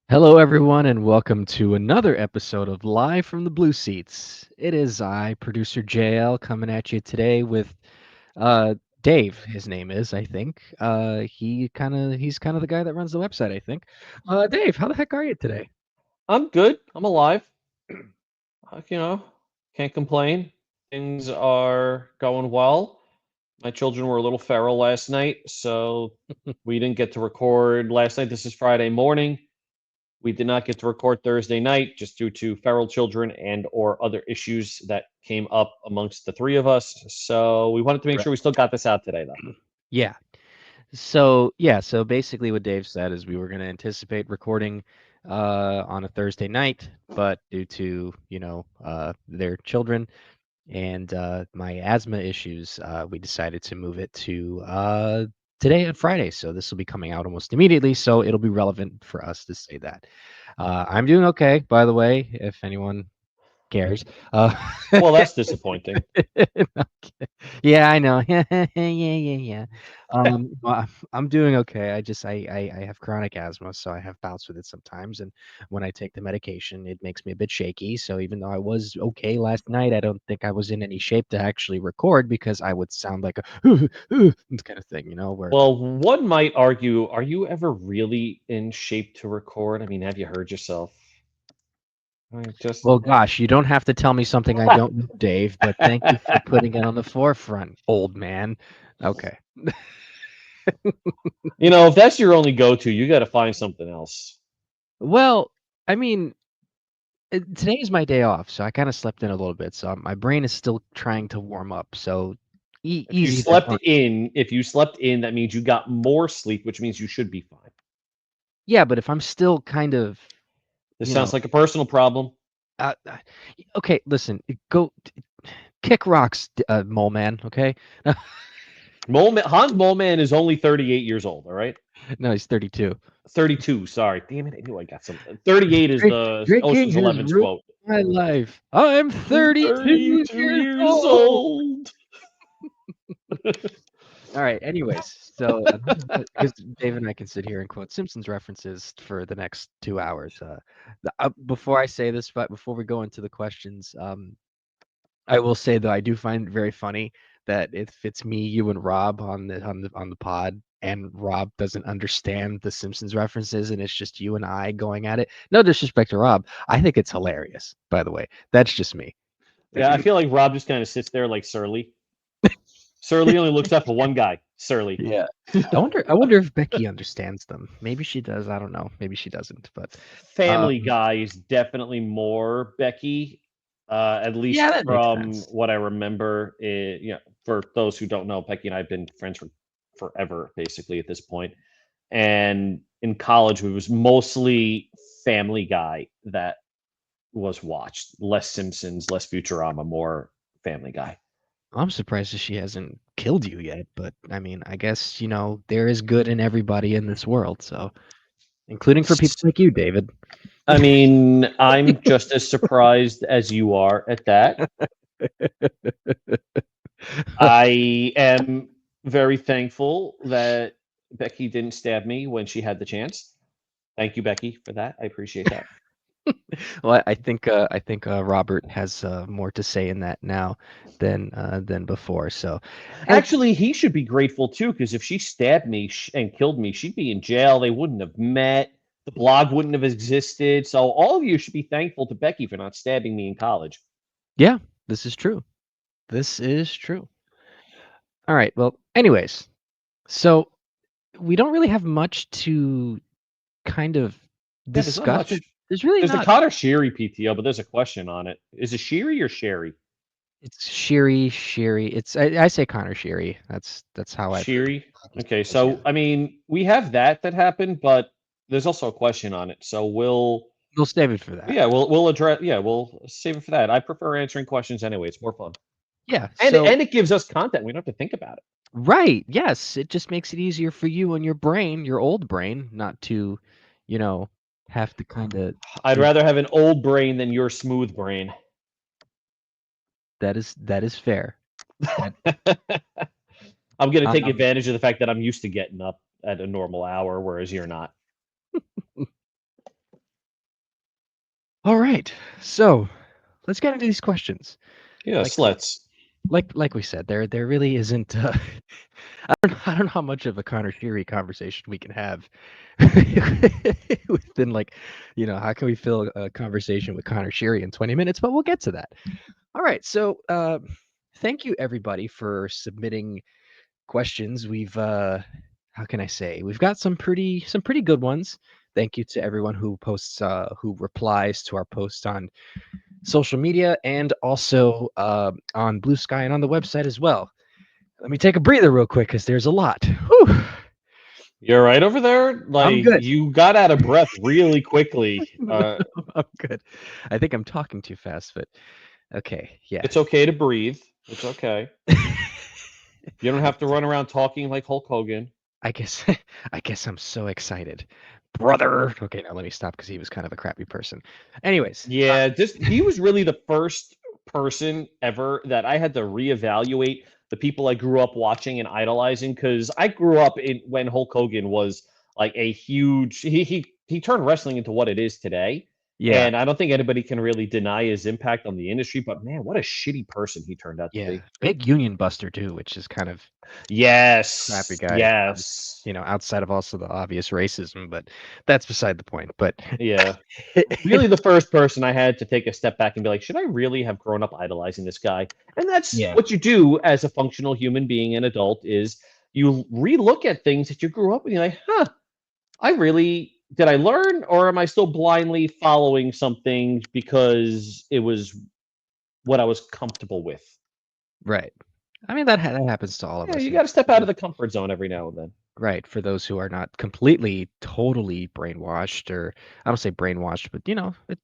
Hello, everyone, and welcome to another episode of Live from the Blue Seats. It is I, producer JL, coming at you today with Dave. His name is, I think. He's kind of the guy that runs the website, I think. Dave, how the heck are you today? I'm good. I'm alive. You know, can't complain. Things are going well. My children were a little feral last night, so we didn't get to record last night. This is Friday morning. We did not get to record Thursday night just due to feral children and or other issues that came up amongst the three of us. So we wanted to make Right. sure we still got this out today, though. Yeah. So basically, what Dave said is we were going to anticipate recording on a Thursday night, but due to their children and my asthma issues, we decided to move it to today on Friday. So this will be coming out almost immediately. So it'll be relevant for us to say that. I'm doing okay, by the way, if anyone cares. Well, that's disappointing. Okay. Yeah, I know. Yeah. Well, I'm doing okay. I have chronic asthma, so I have bouts with it sometimes. And when I take the medication, it makes me a bit shaky. So even though I was okay last night, I don't think I was in any shape to actually record because I would sound like a kind of thing, where Well, one might argue, are you ever really in shape to record? I mean, have you heard yourself? I mean, just well, gosh, you don't have to tell me something I don't know, Dave, but thank you for putting it on the forefront, old man. Okay. if that's your only go-to, you got to find something else. Well, I mean, today is my day off, so I kind of slept in a little bit. So my brain is still trying to warm up. So If you easy there. slept in, that means you got more sleep, which means you should be fine. Yeah, but if I'm still kind of, This you know, sounds like a personal problem. uh, uh, okay, listen, go kick rocks, mole man. Okay, Hans Moleman is only 38 years old, all right? no, he's 32. 32, sorry. Damn it, I knew I got something. 38 is the Drinking Ocean's has 11's ruined quote. my life. I'm I'm 32 32 years years old. old. All right. Anyways, so because Dave and I can sit here and quote Simpsons references for the next 2 hours. Before I say this, but before we go into the questions, I will say though I do find it very funny that if it's me, you, and Rob on the pod, and Rob doesn't understand the Simpsons references, and it's just you and I going at it. No disrespect to Rob, I think it's hilarious. By the way, that's just me. That's Yeah, I just feel like Rob just kind of sits there like Surly. Surly only looks up for one guy, Surly. Yeah. I wonder if Becky understands them. Maybe she does. I don't know. Maybe she doesn't. But Family um, Guy is definitely more Becky, at yeah, least that makes from sense. what I remember. For those who don't know, Becky and I have been friends for forever, basically at this point. And in college, it was mostly Family Guy that was watched. Less Simpsons, less Futurama, more Family Guy. I'm surprised that she hasn't killed you yet. But I mean, I guess there is good in everybody in this world. So, including for people like you, David. I mean, I'm just as surprised as you are at that. I am very thankful that Becky didn't stab me when she had the chance. Thank you, Becky, for that. I appreciate that. Well, I think Robert has more to say in that now than before. So, and Actually, he should be grateful too, because if she stabbed me and killed me, she'd be in jail. They wouldn't have met. The blog wouldn't have existed. So all of you should be thankful to Becky for not stabbing me in college. yeah, this is true. This is true. All right. Well, anyways, so we don't really have much to kind of Yeah, there's not discuss. much. There's really There's the not. Connor Sherry PTO, but there's a question on it. Is it Sherry or Sherry? It's Sherry. I say Connor Sherry. That's how I've heard. Sherry. Okay, Yeah. so I mean, we have that happened, but there's also a question on it. So We'll save it for that. we'll address we'll save it for that. I prefer answering questions anyway. It's more fun. Yeah. And So it gives us content. We don't have to think about it. Right. Yes, it just makes it easier for you and your brain, your old brain, not to, you know, have to kind of. I'd rather have an old brain than your smooth brain. That is fair. That, I'm going to take um, advantage of the fact that I'm used to getting up at a normal hour, whereas you're not. all right. So let's get into these questions. Like Yes, let's. like we said, there really isn't. I don't know how much of a Connor Sheary conversation we can have within like, how can we fill a conversation with Connor Sheary in 20 minutes? But we'll get to that. All right. So thank you everybody for submitting questions. We've how can I say? We've got some pretty good ones. Thank you to everyone who posts who replies to our posts on social media and also on Blue Sky and on the website as well. Let me take a breather real quick because there's a lot. Whew. You're right over there. I'm Like good. you got out of breath really quickly. No, I'm good. I think I'm talking too fast, but okay, yeah. It's okay to breathe. It's okay. You don't I have to guess run around talking like Hulk Hogan. I guess I guess I'm so excited, brother. Okay, now let me stop because he was kind of a crappy person. Anyways, Yeah, just he was really the first person ever that I had to reevaluate the people I grew up watching and idolizing because I grew up in when Hulk Hogan was like a huge he turned wrestling into what it is today. yeah, And I don't think anybody can really deny his impact on the industry, but man, what a shitty person he turned out to yeah, be. big Union Buster too, which is kind of crappy Yes. guy. Yes. Outside of also the obvious racism, but that's beside the point. But Yeah. Really the first person I had to take a step back and be like, should I really have grown up idolizing this guy? And that's yeah, what you do as a functional human being and adult is you relook at things that you grew up with and you're like, huh, I really did I learn or am I still blindly following something because it was what I was comfortable with? right. I mean that happens to all of Yeah, us. you got to step out of the comfort zone every now and then. Right, for those who are not completely, totally brainwashed, or I don't say brainwashed, but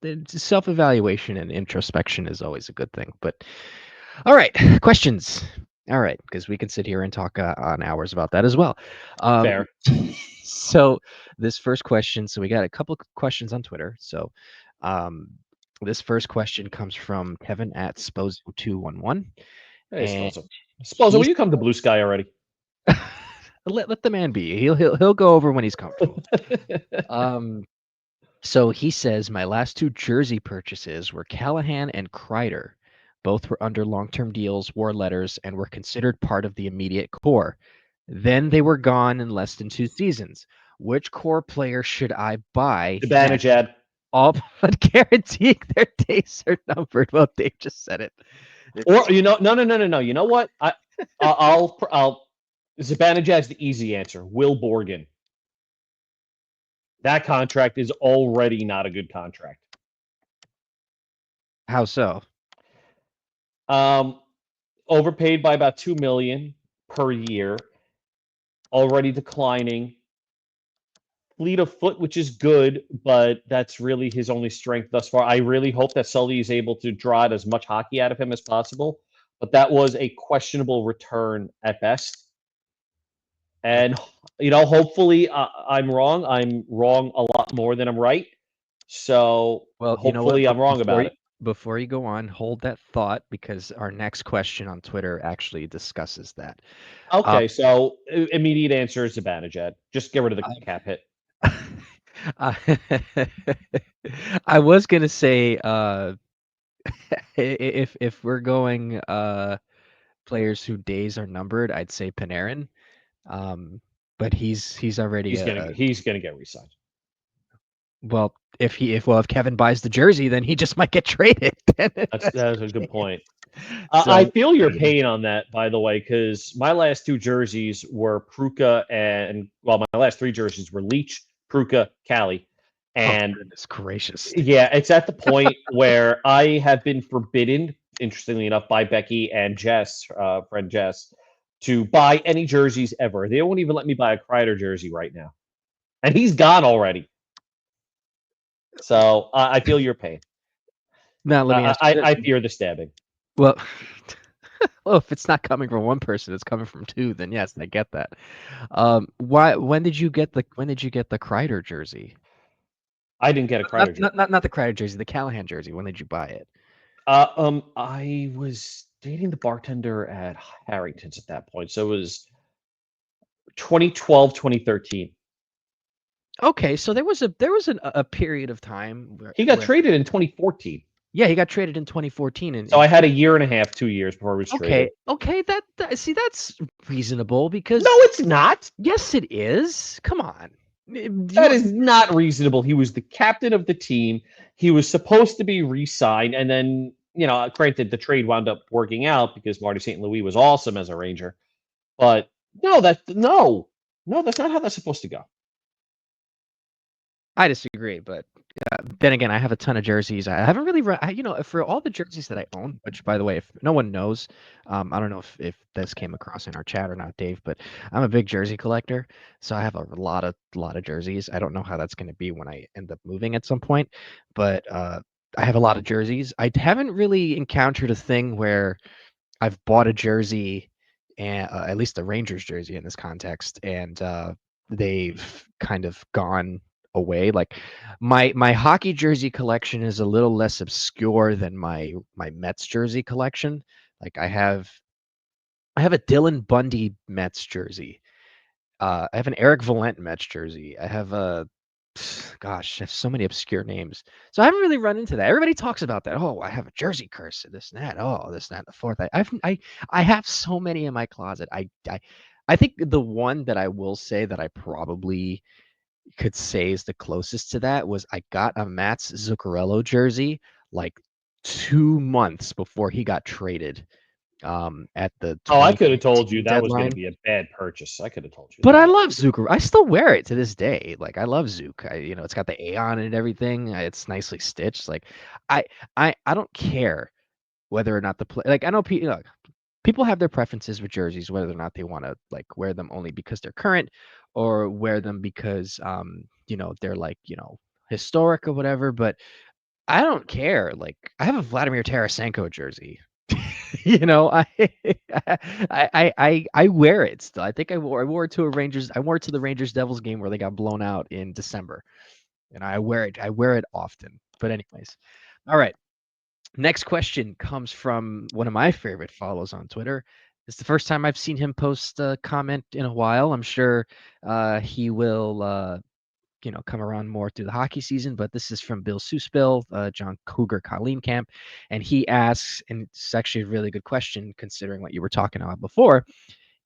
it's self-evaluation and introspection is always a good thing. But all right, questions. All right, because we can sit here and talk on hours about that as well. Um, Fair. so this first question, so we got a couple of questions on Twitter. So um, this first question comes from Kevin at Spozo211, Hey, and Sposa. Sposa, will he's you come to Blue Sky already? let the man be. He'll go over when he's comfortable. Um, So he says my last two jersey purchases were Callahan and Kreider. Both were under long-term deals, wore letters, and were considered part of the immediate core. Then they were gone in less than 2 seasons. Which core player should I buy next? Zibanejad. All but guaranteeing their days are numbered. Well, Dave just said it. Or It's no. You know what? I'll Zibanejad's the easy answer. Will Borgen. That contract is already not a good contract. how so? Um, Overpaid by about 2 million per year. Already declining. Fleet of foot, which is good, but that's really his only strength thus far. I really hope that Sully is able to draw out as much hockey out of him as possible, but that was a questionable return at best. And hopefully I'm wrong. I'm wrong a lot more than I'm right. So Well, you know what? hopefully I'm wrong Before about you it. before you go on, hold that thought because our next question on Twitter actually discusses that. Um, Okay, so immediate answer is Zibanejad. Just get rid of the cap hit. I I was gonna say, if we're going players who days are numbered, I'd say Panarin. Um, but he's already He's gonna get re-signed. well. If Kevin buys the jersey, then he just might get traded. Then if that's That's a the good case. point. I So feel your pain on that, by the way, because my last two jerseys were Pruka and my last three jerseys were Leach, Pruka, Cali, oh and goodness gracious. yeah, it's at the point where I have been forbidden, interestingly enough, by Becky and Jess, friend Jess, to buy any jerseys ever. They won't even let me buy a Kreider jersey right now, and he's gone already. So I feel your pain. Now let me ask you I this. fear the stabbing. Well, Well, if it's not coming from one person, it's coming from two, then yes, I get that. Why? When did you get the Kreider jersey? I didn't get a Kreider jersey. Not the Kreider jersey, the Callahan jersey. When did you buy it? I was dating the bartender at Harrington's at that point, so it was 2012, 2013. Okay, so there was a period of time He got where traded in 2014. yeah, he got traded in 2014 So and I had a year and a half, 2 years before he was okay, traded. okay, see that's reasonable No, because it's not. yes, it is. Come on. Do That you is not reasonable. He was the captain of the team. He was supposed to be re-signed, and then granted, the trade wound up working out because Marty St. Louis was awesome as a Ranger. But no, that's not how that's supposed to go. I disagree, but then again, I have a ton of jerseys. I haven't really for all the jerseys that I own, which by the way, if no one knows, I don't know if this came across in our chat or not, Dave, but I'm a big jersey collector, so I have a lot of jerseys. I don't know how that's going to be when I end up moving at some point, but I have a lot of jerseys. I haven't really encountered a thing where I've bought a jersey, and at least a Rangers jersey in this context, and they've kind of gone away. Like my hockey jersey collection is a little less obscure than my Mets jersey collection. Like I have a Dylan Bundy Mets jersey. I have an Eric Valent Mets jersey. I have a gosh, I have so many obscure names. So I haven't really run into that. Everybody talks about that. Oh, I have a jersey curse and this and that. Oh, this and that and the fourth. I have so many in my closet. I think the one that I will say that I probably could say is the closest to that was I got a Mats Zuccarello jersey like 2 months before he got traded at the Oh, I could have told you 2019 that was going to deadline. be a bad purchase. I could have told you But I that. love Zucker. I still wear it to this day. Like I love Zook. It's got the A on it and everything. It's nicely stitched. Like I I don't care whether or not the play. Like I know people have their preferences with jerseys, whether or not they want to like wear them only because they're current, or wear them because they're like historic or whatever. But I don't care. Like I have a Vladimir Tarasenko jersey. I I wear it still. I think I wore it to a Rangers. I wore it to the Rangers Devils game where they got blown out in December, and I wear it. I wear it often. But anyways, all right. Next question comes from one of my favorite follows on Twitter. It's the first time I've seen him post a comment in a while. I'm sure he will come around more through the hockey season. But this is from Bill Suspill, John Cougar Colleen Camp, and he asks, and it's actually a really good question considering what you were talking about before.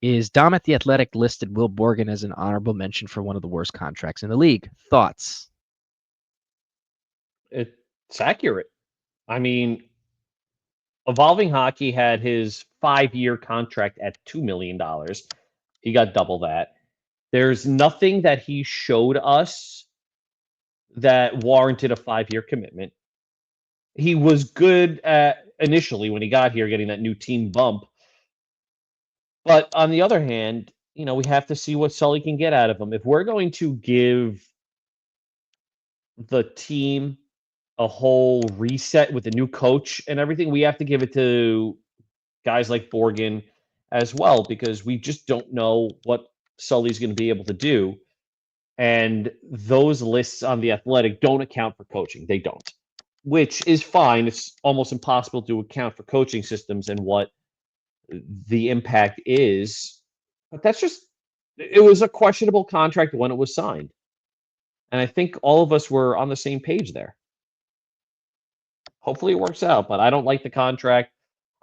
Is Dom at the Athletic listed Will Borgen as an honorable mention for one of the worst contracts in the league? Thoughts? It's accurate. I mean, Evolving Hockey had his 5-year contract at $2 million. He got double that. There's nothing that he showed us that warranted a 5-year commitment. He was good at initially when he got here, getting that new team bump. But on the other hand, we have to see what Sully can get out of him. If we're going to give the team a whole reset with a new coach and everything, we have to give it to guys like Borgen as well, because we just don't know what Sully's going to be able to do. And those lists on the Athletic don't account for coaching. They don't, which is fine. It's almost impossible to account for coaching systems and what the impact is. But it was a questionable contract when it was signed. And I think all of us were on the same page there. Hopefully it works out, but I don't like the contract.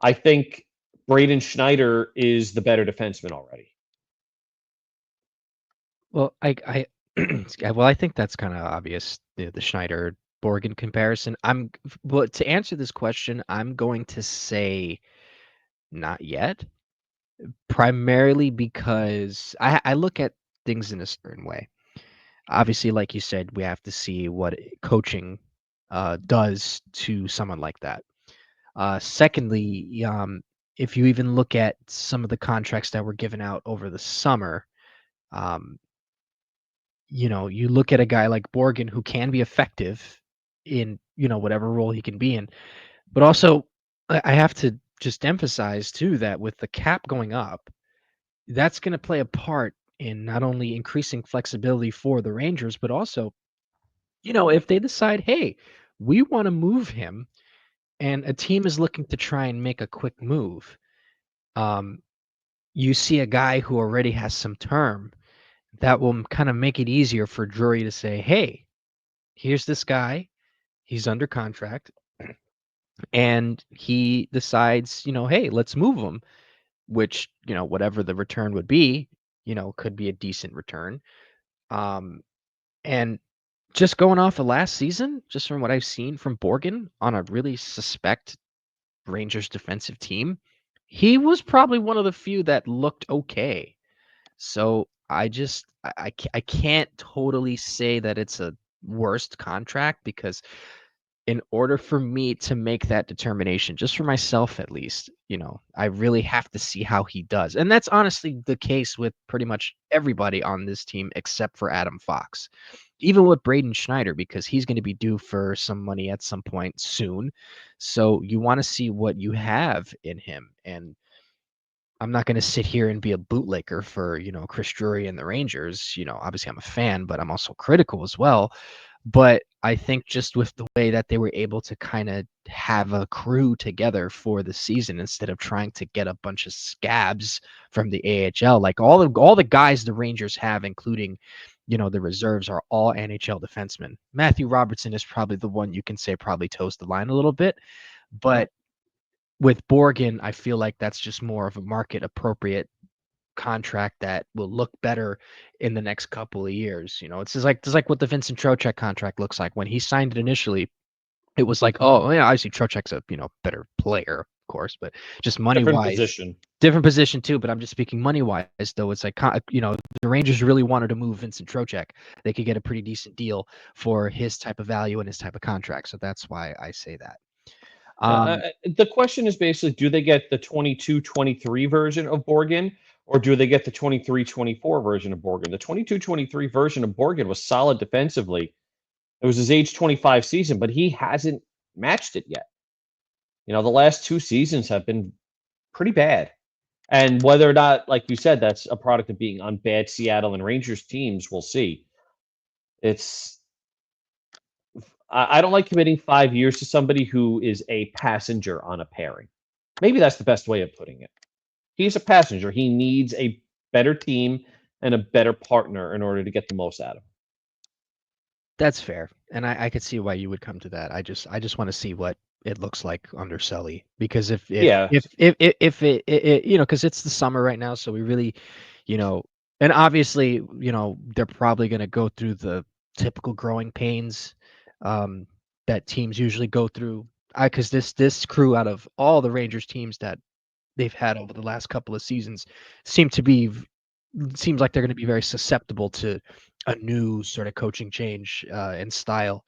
I think Braden Schneider is the better defenseman already. Well, well, I think that's kind of obvious, the Schneider Borgen comparison. Well, to answer this question, I'm going to say not yet, primarily because I look at things in a certain way. Obviously, like you said, we have to see what coaching does to someone like that. Secondly, if you even look at some of the contracts that were given out over the summer, um, you look at a guy like Borgen who can be effective in, whatever role he can be in. But also, I have to just emphasize too that with the cap going up, that's going to play a part in not only increasing flexibility for the Rangers, but also, if they decide, hey, we want to move him, and a team is looking to try and make a quick move, um, you see a guy who already has some term that will kind of make it easier for Drury to say, hey, here's this guy, he's under contract, and he decides, hey, let's move him, which, whatever the return would be, could be a decent return. And just going off of last season, just from what I've seen from Borgen on a really suspect Rangers defensive team, he was probably one of the few that looked okay. So I can't totally say that it's a worst contract, because in order for me to make that determination, just for myself at least, I really have to see how he does. And that's honestly the case with pretty much everybody on this team except for Adam Fox. Even with Braden Schneider, because he's going to be due for some money at some point soon. So you want to see what you have in him. And I'm not going to sit here and be a bootlicker for, Chris Drury and the Rangers. Obviously I'm a fan, but I'm also critical as well. But I think just with the way that they were able to kind of have a crew together for the season instead of trying to get a bunch of scabs from the AHL, like all the guys the Rangers have, including, the reserves, are all NHL defensemen. Matthew Robertson is probably the one you can say probably toes the line a little bit, but with Borgen, I feel like that's just more of a market appropriate contract that will look better in the next couple of years. It's like what the Vincent Trocheck contract looks like. When he signed it initially, it was like, oh yeah, obviously Trocheck's a better player, of course, but just money Different wise, position. different position too. But I'm just speaking money wise, though. It's like, the Rangers really wanted to move Vincent Trocheck. They could get a pretty decent deal for his type of value and his type of contract. So that's why I say that. Um, The question is basically, do they get the 22-23 version of Borgen, or do they get the 23-24 version of Borgen? The 22-23 version of Borgen was solid defensively. It was his age 25 season, but he hasn't matched it yet. The last two seasons have been pretty bad. And whether or not, like you said, that's a product of being on bad Seattle and Rangers teams, we'll see. It's I don't like committing 5 years to somebody who is a passenger on a pairing. Maybe that's the best way of putting it. He's a passenger. He needs a better team and a better partner in order to get the most out of him. That's fair, and I could see why you would come to that. I just want to see what it looks like under Sully, because Yeah, if it because it's the summer right now, so we really, you know, and obviously, they're probably going to go through the typical growing pains, um, that teams usually go through. Because this crew, out of all the Rangers teams that they've had over the last couple of seasons, seem to be seems like they're going to be very susceptible to a new sort of coaching change and style.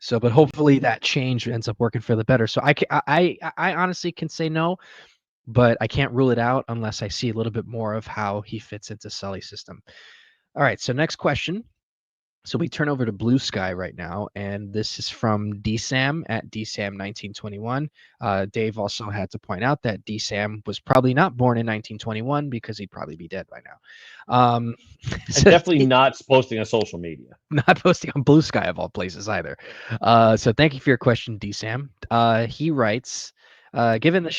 So, but hopefully that change ends up working for the better. So I honestly can say no, but I can't rule it out unless I see a little bit more of how he fits into Sully's system. All right. So next question. So we turn over to Blue Sky right now, and this is from DSAM at DSAM1921. Dave also had to point out that DSAM was probably not born in 1921 because he'd probably be dead by now. and So definitely not posting on social media. not posting on Blue Sky of all places either. So thank you for your question, DSAM. He writes, given the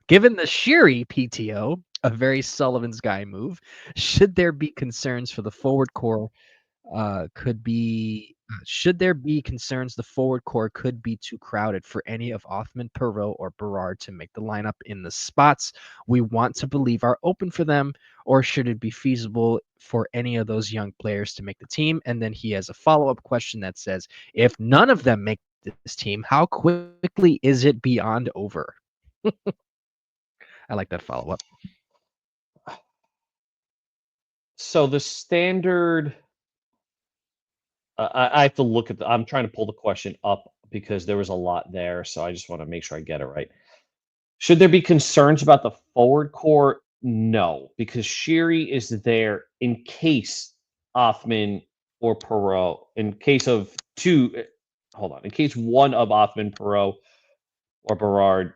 given the Shiri PTO, a very Sullivan's guy move, should there be concerns for the forward core? Should there be concerns the forward core could be too crowded for any of Othman, Perot, or Berard to make the lineup in the spots we want to believe are open for them, or should it be feasible for any of those young players to make the team? And then he has a follow-up question that says, if none of them make this team, how quickly is it beyond over? I like that follow-up. So the standard, I have to look at I'm trying to pull the question up because there was a lot there. So I just want to make sure I get it right. Should there be concerns about the forward core? No, because Shiri is there in case Othman or Perot, in case of two, hold on, in case one of Othman, Perot, or Berard.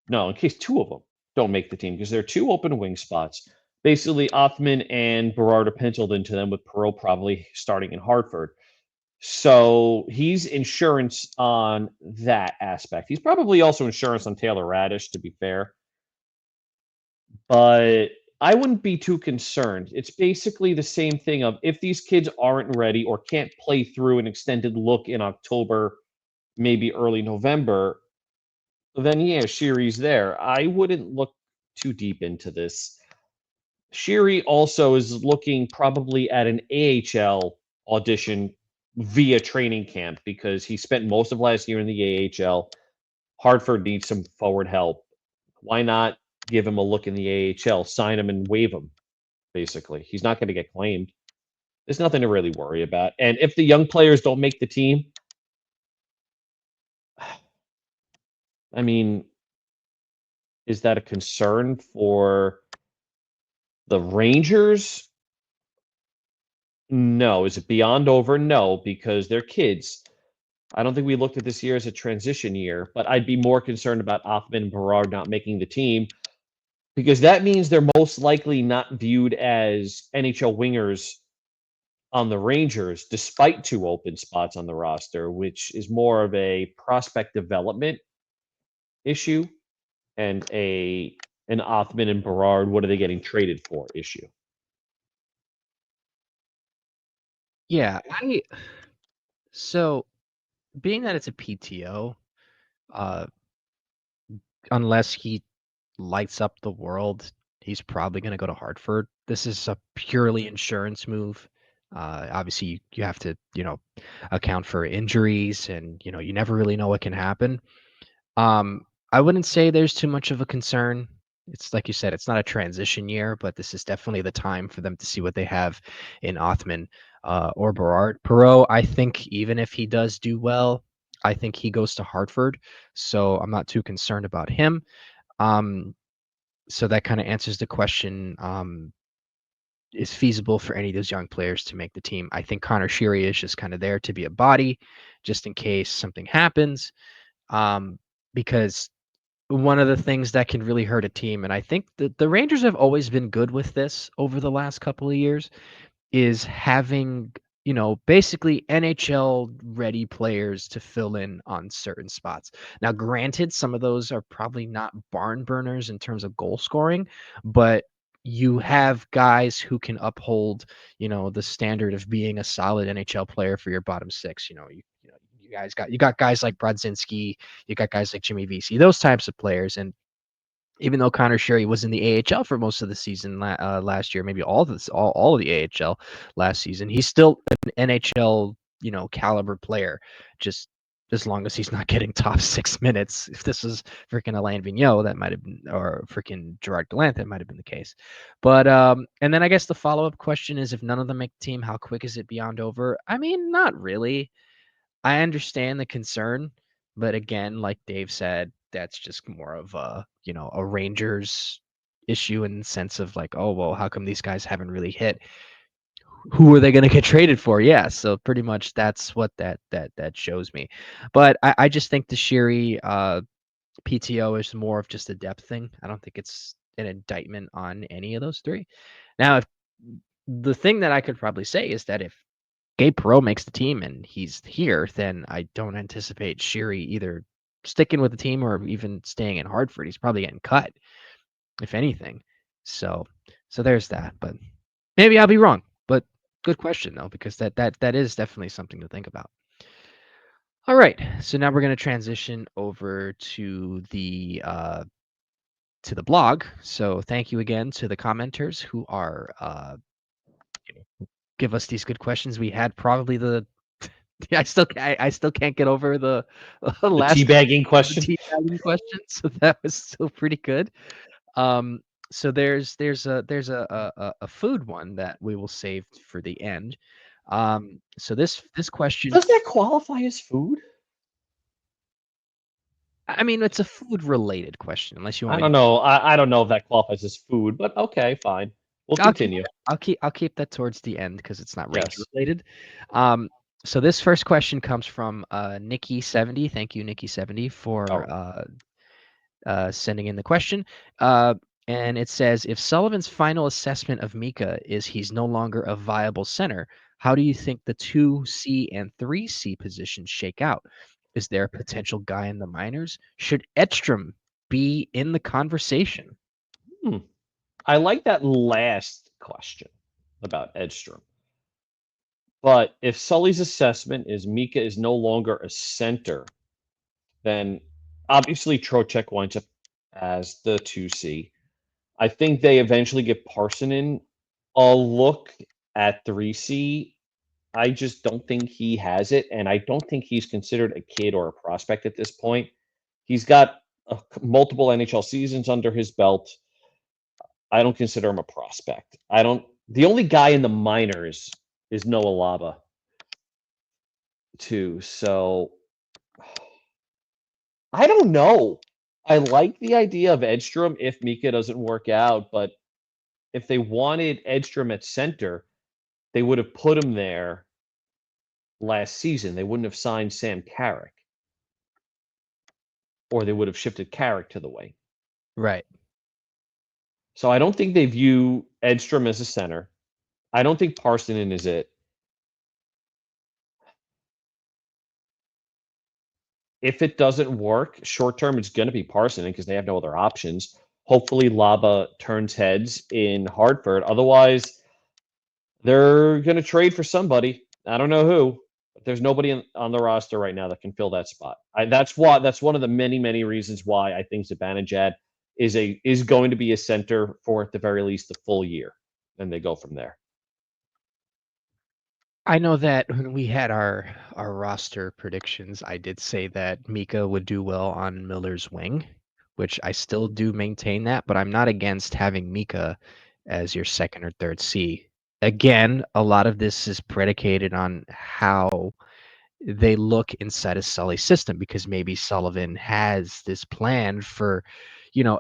No, in case two of them don't make the team, because there are two open wing spots. Basically, Othman and Berard are penciled into them, with Perot probably starting in Hartford. So he's insurance on that aspect. He's probably also insurance on Taylor Radish, to be fair. But I wouldn't be too concerned. It's basically the same thing of, if these kids aren't ready or can't play through an extended look in October, maybe early November, then yeah, Shiri's there. I wouldn't look too deep into this. Shiri also is looking probably at an AHL audition via training camp, because he spent most of last year in the AHL. Hartford needs some forward help. Why not give him a look in the AHL, sign him and waive him, basically? He's not going to get claimed. There's nothing to really worry about. And if the young players don't make the team, I mean, is that a concern for the Rangers? No. Is it beyond over? No, because they're kids. I don't think we looked at this year as a transition year, but I'd be more concerned about Othman and Berard not making the team, because that means they're most likely not viewed as NHL wingers on the Rangers, despite two open spots on the roster, which is more of a prospect development issue and an Othman and Berard, what are they getting traded for issue. Yeah, so being that it's a PTO, uh, unless he lights up the world, he's probably going to go to Hartford. This is a purely insurance move. Obviously, you have to, account for injuries, and you never really know what can happen. I wouldn't say there's too much of a concern. It's like you said, it's not a transition year, but this is definitely the time for them to see what they have in Othman or Berard. Perot, I think even if he does do well, I think he goes to Hartford, so I'm not too concerned about him. Um, so that kind of answers the question. Is feasible for any of those young players to make the team? I think Connor Sheary is just kind of there to be a body, just in case something happens. Because one of the things that can really hurt a team, and I think that the Rangers have always been good with this over the last couple of years, is having, basically NHL ready players to fill in on certain spots. Now, granted, some of those are probably not barn burners in terms of goal scoring, but you have guys who can uphold, the standard of being a solid NHL player for your bottom six. You got guys like Brodzinski, you got guys like Jimmy Vesey, those types of players. And even though Connor Sherry was in the AHL for most of the season last year, maybe all of the AHL last season, he's still an NHL caliber player. Just as long as he's not getting top 6 minutes. If this was freaking Alain Vigneault, that might have been, or freaking Gerard Gallant, that might have been the case. But and then I guess the follow up question is, if none of them make the team, how quick is it beyond over? I mean, not really. I understand the concern, but again, like Dave said, that's just more of a Rangers issue, in the sense of like, oh well, how come these guys haven't really hit? Who are they going to get traded for? Yeah, so pretty much that's what that shows me. But I just think the Shiri PTO is more of just a depth thing. I don't think it's an indictment on any of those three. Now, if the thing that I could probably say is that if Gabe Perreault makes the team and he's here, then I don't anticipate Shiri either sticking with the team or even staying in Hartford. He's probably getting cut, if anything. So there's that. But maybe I'll be wrong. But good question though, because that is definitely something to think about. All right. So now we're going to transition over to the blog. So thank you again to the commenters who are give us these good questions. We had probably the I still can't get over the The last teabagging the question. teabagging question, so that was still pretty good. Um, so there's a food one that we will save for the end. So this question, Does that qualify as food? I mean, it's a food related question, unless you want I me to. don't know. I don't know if that qualifies as food, but okay, fine. We'll I'll keep continue. I'll keep that towards the end because it's not Ranger Yes. related. So this first question comes from Nikki70. Thank you, Nikki70, for Oh, sending in the question. Uh, and it says, if Sullivan's final assessment of Mika is he's no longer a viable center, how do you think the 2C and 3C positions shake out? Is there a potential guy in the minors? Should Edstrom be in the conversation? hmm. I like that last question about Edstrom. But if Sully's assessment is Mika is no longer a center, then obviously Trocheck winds up as the 2C. I think they eventually give Parsonen a look at 3C. I just don't think he has it, and I don't think he's considered a kid or a prospect at this point. He's got multiple NHL seasons under his belt. I don't consider him a prospect. I don't. The only guy in the minors is Noah Laba, too. So I don't know. I like the idea of Edstrom if Mika doesn't work out, but if they wanted Edstrom at center, they would have put him there last season. They wouldn't have signed Sam Carrick, or they would have shifted Carrick to the wing. Right. So I don't think they view Edstrom as a center. I don't think Parsonen is it. If it doesn't work short term, it's going to be Parsonen because they have no other options. Hopefully, Laba turns heads in Hartford. Otherwise, they're going to trade for somebody. I don't know who, but there's nobody on the roster right now that can fill that spot. That's one of the many reasons why I think Zibanejad is going to be a center for at the very least the full year, and they go from there. I know that when we had our roster predictions, I did say that Mika would do well on Miller's wing, which I still do maintain that, but I'm not against having Mika as your second or third C. Again, a lot of this is predicated on how they look inside of Sully's system because maybe Sullivan has this plan for,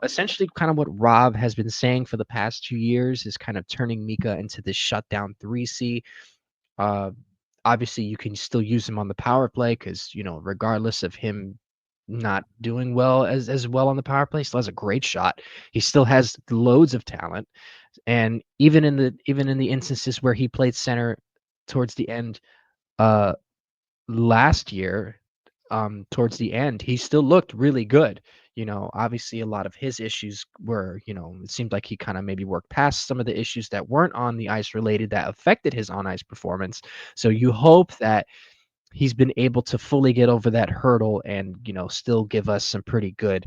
essentially kind of what Rob has been saying for the past 2 years is kind of turning Mika into this shutdown 3C. uh, Obviously, you can still use him on the power play because regardless of him not doing well as well on the power play, he still has a great shot. He still has loads of talent, and even in the instances where he played center towards the end, uh, last year, towards the end, he still looked really good. Obviously, a lot of his issues were, it seemed like he kind of maybe worked past some of the issues that weren't on the ice related that affected his on ice performance. So you hope that he's been able to fully get over that hurdle and still give us some pretty good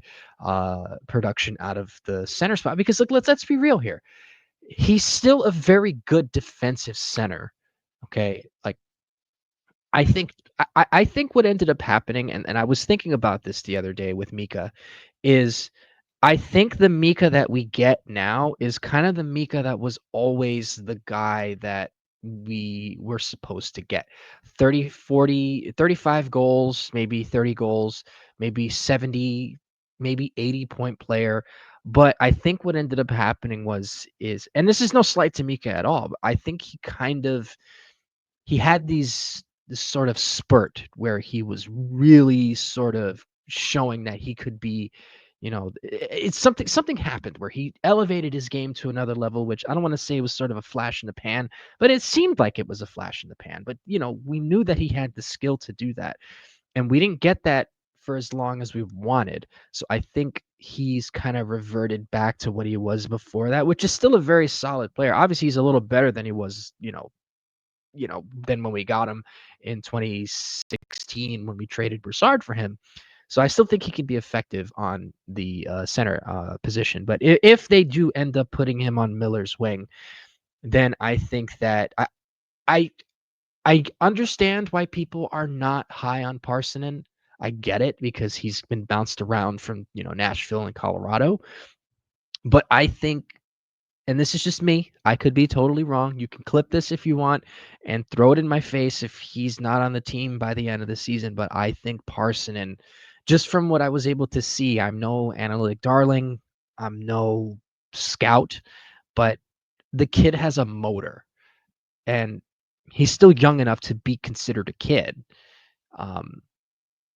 production out of the center spot. Because look, let's be real here. He's still a very good defensive center. Okay, like I think what ended up happening, and I was thinking about this the other day with Mika, is I think the Mika that we get now is kind of the Mika that was always the guy that we were supposed to get. 30, 40, 35 goals, maybe 30 goals, maybe 70, maybe 80-point player. But I think what ended up happening and this is no slight to Mika at all, but I think he had this sort of spurt where he was really sort of showing that he could be, it's something happened where he elevated his game to another level, which I don't want to say was sort of a flash in the pan, but it seemed like it was a flash in the pan. But we knew that he had the skill to do that, and we didn't get that for as long as we wanted. So I think he's kind of reverted back to what he was before that, which is still a very solid player. Obviously, he's a little better than he was, than when we got him in 2016 when we traded Broussard for him. So I still think he can be effective on the center position. But if they do end up putting him on Miller's wing, then I think that I I understand why people are not high on Parsonen. I get it because he's been bounced around from Nashville and Colorado. But I think, and this is just me, I could be totally wrong. You can clip this if you want and throw it in my face if he's not on the team by the end of the season. But I think Parsonen, just from what I was able to see, I'm no analytic darling, I'm no scout, but the kid has a motor. And he's still young enough to be considered a kid. Um,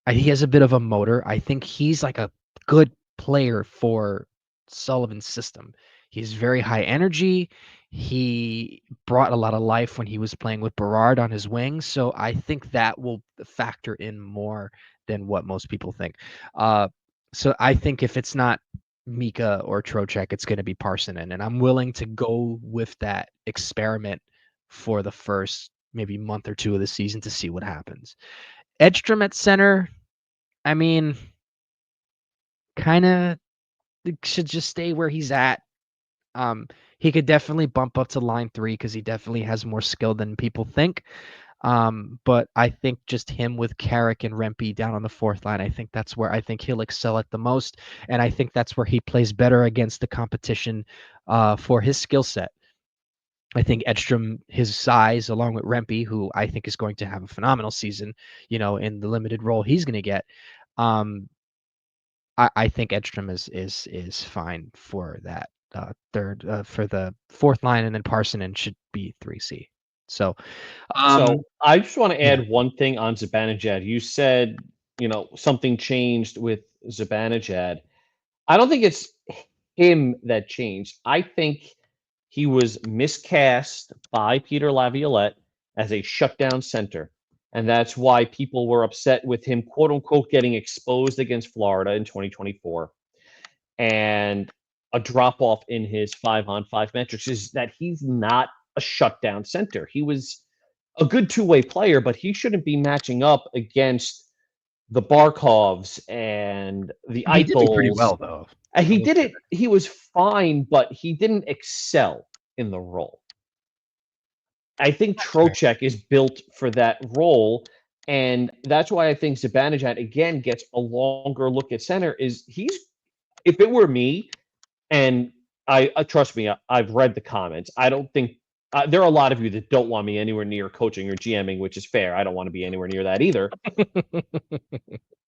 he has a bit of a motor. I think he's like a good player for Sullivan's system. He's very high energy. He brought a lot of life when he was playing with Berard on his wing, so I think that will factor in more than what most people think. Uh, so I think if it's not Mika or Trocheck, it's going to be Parsonen, and I'm willing to go with that experiment for the first maybe month or two of the season to see what happens. Edstrom at center, I mean, kind of should just stay where he's at. Um, he could definitely bump up to line 3 because he definitely has more skill than people think. But I think just him with Carrick and Rempe down on the fourth line, I think that's where I think he'll excel at the most, and I think that's where he plays better against the competition for his skill set. I think Edstrom, his size, along with Rempe, who I think is going to have a phenomenal season, in the limited role he's going to get. Um, I think Edstrom is fine for that third for the fourth line, and then Parsonen should be 3C. So, So um, I just want to yeah, add one thing on Zibanejad. You said, something changed with Zibanejad. I don't think it's him that changed. I think he was miscast by Peter Laviolette as a shutdown center. And that's why people were upset with him, quote unquote, getting exposed against Florida in 2024. And a drop off in his 5-on-5 metrics is that he's not a shutdown center. He was a good two-way player, but he shouldn't be matching up against the Barkovs and the he did do pretty Eichels. well though. And I he will did say it. He was fine, but he didn't excel in the role. I think that's fair. Trocheck is built for that role, and that's why I think Zibanejad again gets a longer look at center. Is he's if it were me, and I trust me, I've read the comments. I don't think there are a lot of you that don't want me anywhere near coaching or GMing, which is fair. I don't want to be anywhere near that either.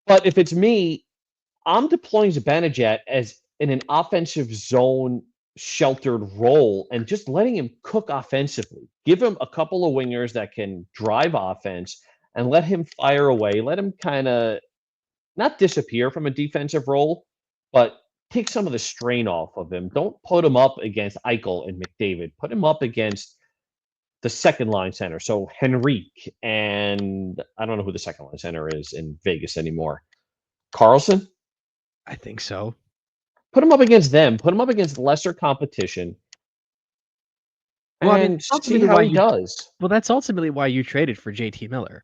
But if it's me, I'm deploying Zibanejad as in an offensive zone sheltered role and just letting him cook offensively. Give him a couple of wingers that can drive offense and let him fire away. Let him kind of not disappear from a defensive role, but take some of the strain off of him. Don't put him up against Eichel and McDavid. Put him up against the second line center. So Henrique and I don't know who the second line center is in Vegas anymore. Carlson? I think so. Put him up against them. Put him up against lesser competition Well, I mean, and that's see ultimately how why he you does. that's ultimately why you traded for JT Miller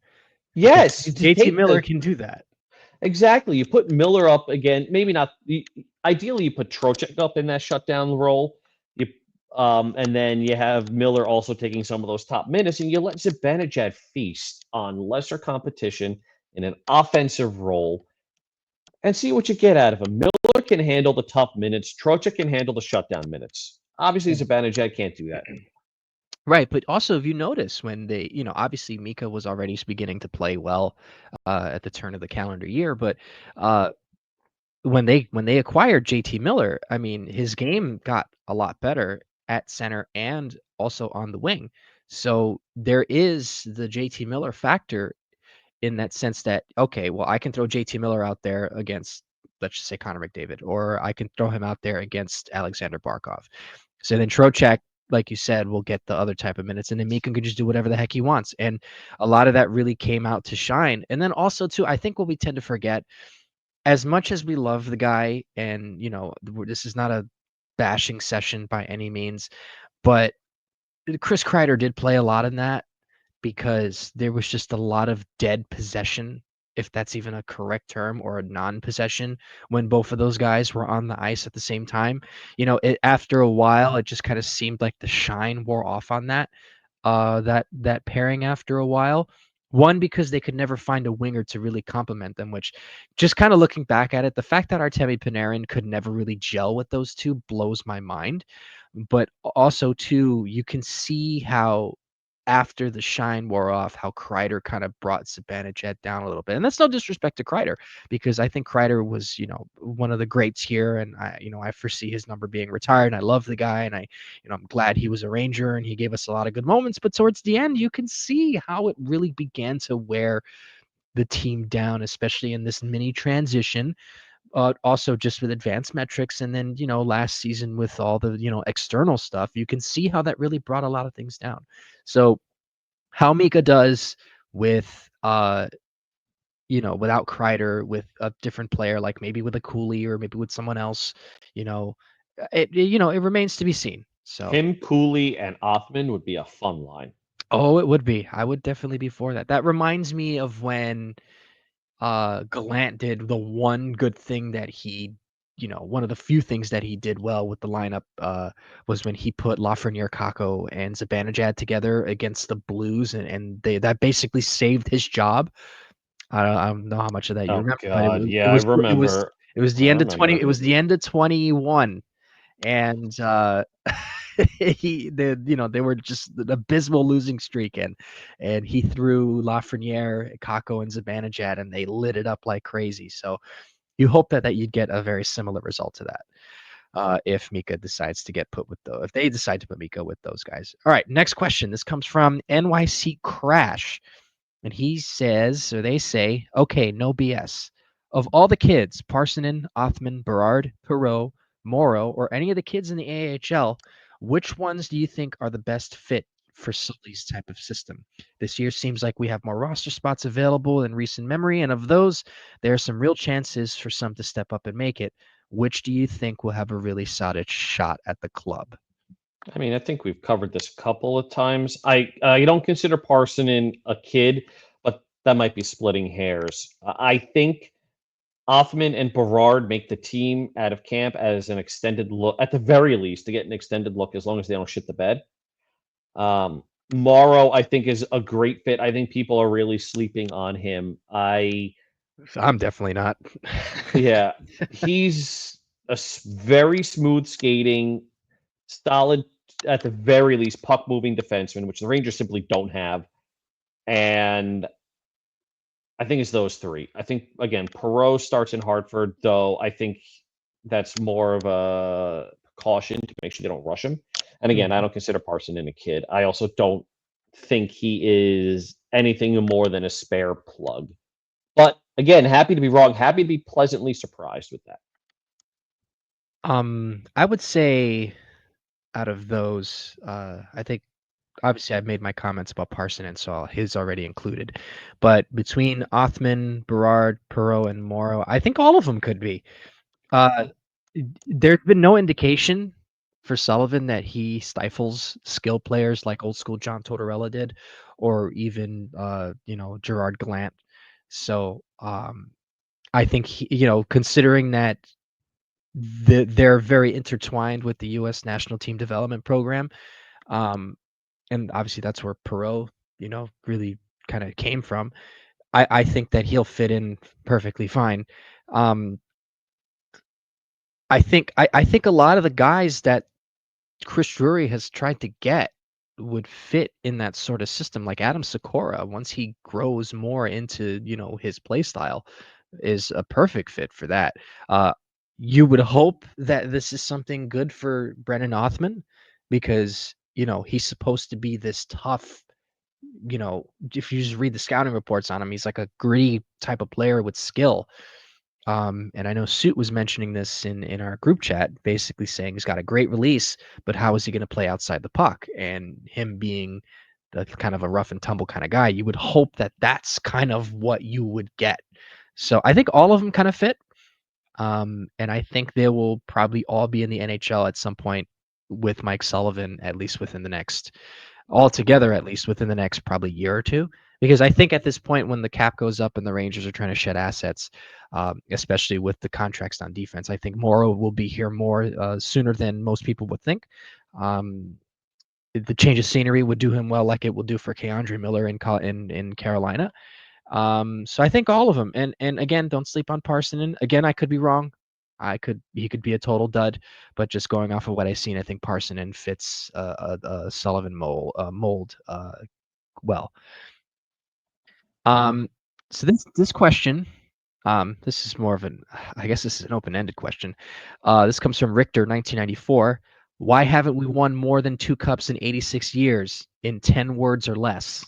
because Yes, to JT take Miller the can do that. exactly. You put Miller up again. Maybe not. Ideally, you put Trocheck up in that shutdown role. You and then you have Miller also taking some of those top minutes, and you let Zibanejad feast on lesser competition in an offensive role and see what you get out of him. Miller can handle the tough minutes. Trocheck can handle the shutdown minutes. Obviously, Zibanejad can't do that. Right, but also if you notice when they, obviously Mika was already beginning to play well at the turn of the calendar year, but uh, when they acquired JT Miller, I mean, his game got a lot better at center and also on the wing. So there is the JT Miller factor in that sense that okay, well, I can throw JT Miller out there against let's just say Connor McDavid, or I can throw him out there against Alexander Barkov. So then Trocheck, like you said, will get the other type of minutes, and then Mika can just do whatever the heck he wants. And a lot of that really came out to shine. And then also too, I think what we tend to forget, as much as we love the guy, and this is not a bashing session by any means, but Chris Kreider did play a lot in that because there was just a lot of dead possession, if that's even a correct term, or a non-possession when both of those guys were on the ice at the same time. After a while, it just kind of seemed like the shine wore off on that pairing after a while. One, because they could never find a winger to really complement them, which just kind of looking back at it, the fact that Artemi Panarin could never really gel with those two blows my mind. But also, too, you can see how after the shine wore off, how Kreider kind of brought Zibanejad down a little bit. And that's no disrespect to Kreider, because I think Kreider was, one of the greats here, and I foresee his number being retired. And I love the guy, and I'm glad he was a Ranger and he gave us a lot of good moments. But towards the end, you can see how it really began to wear the team down, especially in this mini transition. Also, just with advanced metrics, and then last season with all the external stuff, you can see how that really brought a lot of things down. So how Mika does with without Kreider, with a different player, like maybe with a Cooley or maybe with someone else, you know, it remains to be seen. So, Him, Cooley, and Othman would be a fun line. oh, it would be. I would definitely be for that. That reminds me of when Gallant did the one good thing that one of the few things that he did well with the lineup was when he put Lafreniere, Kako, and Zibanejad together against the Blues, and that basically saved his job. I don't know how much of that you Oh remember, but it God, was it yeah, I was it was remember. it was I the end of 20 remember. it was the end of 21, and they were just an abysmal losing streak, and he threw Lafreniere, Kako, and Zibanejad, and they lit it up like crazy. So you hope that you'd get a very similar result to that. If Mika decides to get put with if they decide to put Mika with those guys. All right, next question. This comes from NYC Crash. And he says, or they say, okay, no BS. Of all the kids, Parsonen, Othman, Berard, Perot, Morrow, or any of the kids in the AHL, which ones do you think are the best fit for Sully's type of system? This year seems like we have more roster spots available in recent memory, and of those, there are some real chances for some to step up and make it. Which do you think will have a really solid shot at the club? I mean, I think we've covered this a couple of times. I don't consider Parsonen a kid, but that might be splitting hairs. I think Othman and Berard make the team out of camp as an extended look, at the very least, to get an extended look as long as they don't shit the bed. Morrow, I think, is a great fit. I think people are really sleeping on him. I'm definitely not. Yeah, he's very smooth skating, solid, at the very least, puck moving defenseman, which the Rangers simply don't have. And I think it's those three. I think again, Perot starts in Hartford, though. I think that's more of a precaution to make sure they don't rush him. And again, I Mhm. don't consider Parson a kid. I also don't think he is anything more than a spare plug. But again, happy to be wrong. Happy to be pleasantly surprised with that. I would say out of those, I think obviously I've made my comments about Parson and Saul, his already included. But between Othman, Berard, Perot, and Morrow, I think all of them could be. Uh, there's been no indication for Sullivan that he stifles skill players like old school John Tortorella did, or even Gerard Gallant. So I think considering that they're very intertwined with the U.S. national team development program. Um, and obviously that's where Perot, really kind of came from. I think that he'll fit in perfectly fine. Um, I think a lot of the guys that Chris Drury has tried to get would fit in that sort of system, like Adam Sikora, once he grows more into, his play style, is a perfect fit for that. Uh, you would hope that this is something good for Brennan Othman because, he's supposed to be this tough, if you just read the scouting reports on him, he's like a gritty type of player with skill. And I know Suit was mentioning this in our group chat, basically saying he's got a great release, but how is he going to play outside the puck? And him being the kind of a rough and tumble kind of guy, you would hope that that's kind of what you would get. So I think all of them kind of fit. And I think they will probably all be in the NHL at some point with Mike Sullivan, at least within the next, altogether, at least within the next probably year or two. Because I think at this point, when the cap goes up and the Rangers are trying to shed assets, especially with the contracts on defense, I think Morrow will be here more sooner than most people would think. Um, the change of scenery would do him well, like it will do for Keandre Miller in Carolina. So I think all of them. And again, don't sleep on Parsonen. Again, I could be wrong. he could be a total dud, but just going off of what I've seen, I think Parsonen fits Sullivan mold well. Um, so this question, this is more of an, I guess this is an open-ended question. This comes from Richter, 1994. Why haven't we won more than 2 cups in 86 years? In 10 words or less.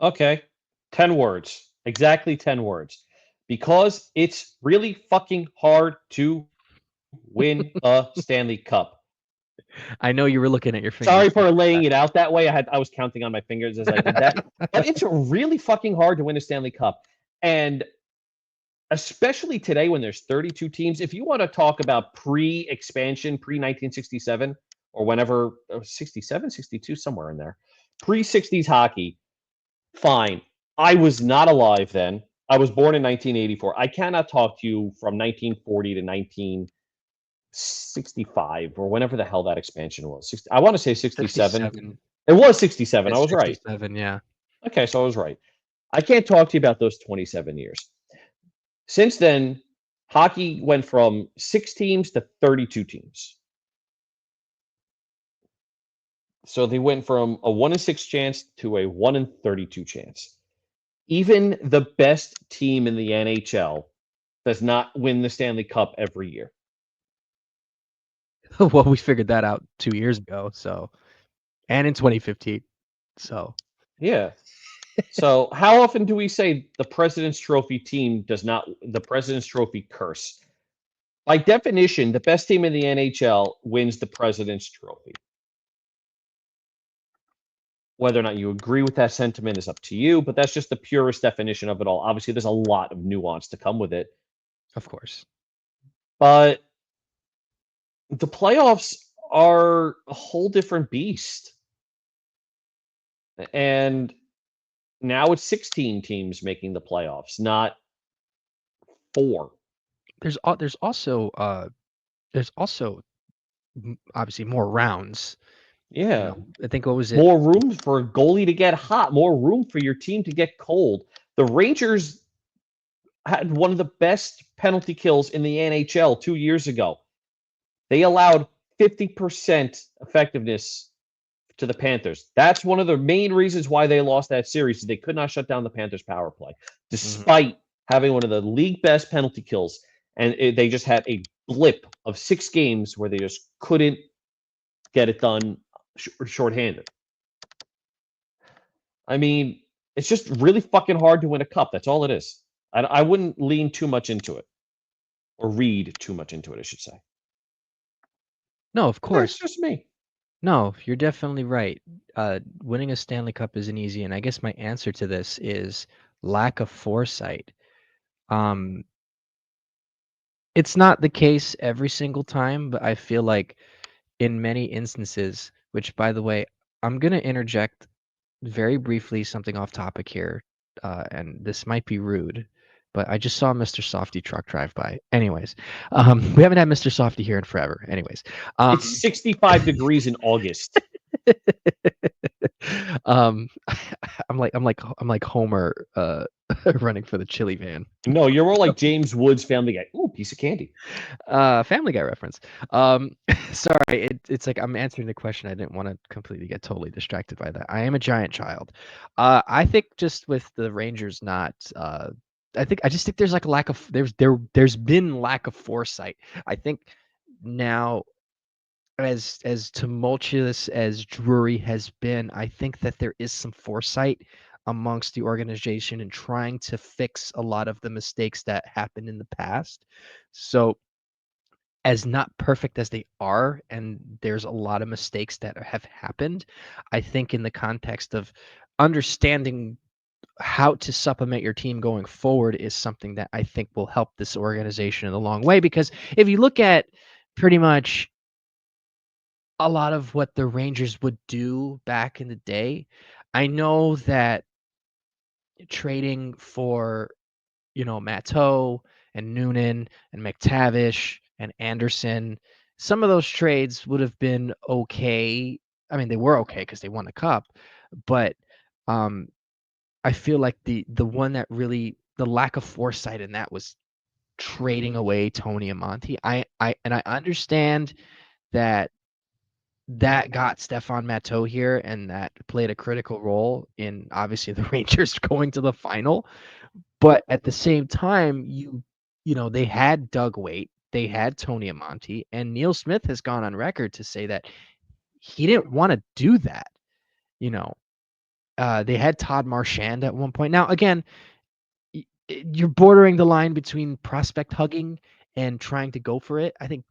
Okay. 10 words. Exactly 10 words. Because it's really fucking hard to win a Stanley Cup. I know you were looking at your Sorry fingers. for laying it out that way. I was counting on my fingers as I did that. But it's really fucking hard to win a Stanley Cup. And especially today when there's 32 teams, if you want to talk about pre-expansion, pre-1967 or whenever 67, 62 somewhere in there. Pre-60s hockey, fine. I was not alive then. I was born in 1984. I cannot talk to you from 1940 to 1965 or whenever the hell that expansion was. I want to say 67. 67. It was 67. I It's was right. 67, yeah. Okay, so I was right. I can't talk to you about those 27 years. Since then, hockey went from 6 teams to 32 teams. So they went from a 1 in 6 chance to a 1 in 32 chance. Even the best team in the NHL does not win the Stanley Cup every year. Well, we figured that out 2 years ago, so and in 2015. So, Yeah. So how often do we say the President's Trophy team does not the President's Trophy curse? By definition, the best team in the NHL wins the President's Trophy. Whether or not you agree with that sentiment is up to you, but that's just the purest definition of it all. Obviously, there's a lot of nuance to come with it, of course. but the playoffs are a whole different beast. And now it's 16 teams making the playoffs, not 4. There's also obviously more rounds. You Yeah. know, I think what was it? More room for a goalie to get hot, more room for your team to get cold. The Rangers had one of the best penalty kills in the NHL 2 years ago. They allowed 50% effectiveness to the Panthers. That's one of the main reasons why they lost that series. They could not shut down the Panthers' power play, Mhm. despite having one of the league best penalty kills. And they just had a blip of 6 games where they just couldn't get it done shorthanded. I mean, it's just really fucking hard to win a cup. That's all it is. I wouldn't lean too much into it or read too much into it, I should say. No, of That's course. just me. No, you're definitely right. Winning a Stanley Cup isn't easy, and I guess my answer to this is lack of foresight. Um, it's not the case every single time, but I feel like in many instances, which by the way, I'm gonna interject very briefly something off topic here, and this might be rude, but I just saw Mr. Softy truck drive by. Anyways, we haven't had Mr. Softy here in forever. Anyways, It's 65 degrees in August. um, I'm like Homer, running for the chili van. No, you're more like James Woods Family Guy. Ooh, piece of candy. Family Guy reference. Sorry, it's like I'm answering the question. I didn't want to completely get totally distracted by that. I am a giant child. I think just with the Rangers not, I just think there's like a lack of there's been lack of foresight. I think now as tumultuous as Drury has been, I think that there is some foresight amongst the organization in trying to fix a lot of the mistakes that happened in the past. So as not perfect as they are, and there's a lot of mistakes that have happened, I think in the context of understanding how to supplement your team going forward is something that I think will help this organization in a long way. Because if you look at pretty much a lot of what the Rangers would do back in the day, I know that trading for Matteau and Noonan and McTavish and Anderson. Some of those trades would have been okay. I mean, they were okay because they won the cup, but um, I feel like the one that really the lack of foresight in that was trading away Tony Amonte. I understand that got Stefan Matteau here, and that played a critical role in obviously the Rangers going to the final. But at the same time, they had Doug Waite, they had Tony Amonte, and Neil Smith has gone on record to say that he didn't want to do that. You know, they had Todd Marchand at one point. Now, again, you're bordering the line between prospect hugging and trying to go for it. I think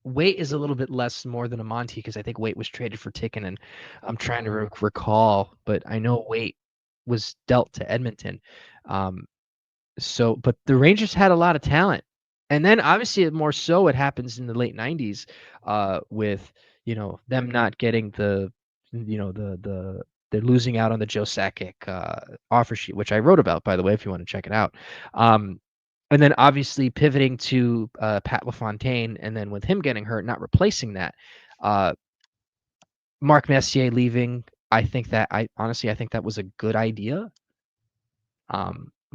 Waite is a little bit less more than Amonte because I think Waite was traded for Ticken, and I'm trying to recall, but I know Waite was dealt to Edmonton. Um, but the Rangers had a lot of talent. And then obviously more so it happens in the late 90s with, them not getting they're losing out on the Joe Sakic offer sheet, which I wrote about, by the way, if you want to check it out. And then obviously pivoting to Pat LaFontaine, and then with him getting hurt, not replacing that, uh, Mark Messier leaving, I think that was a good idea.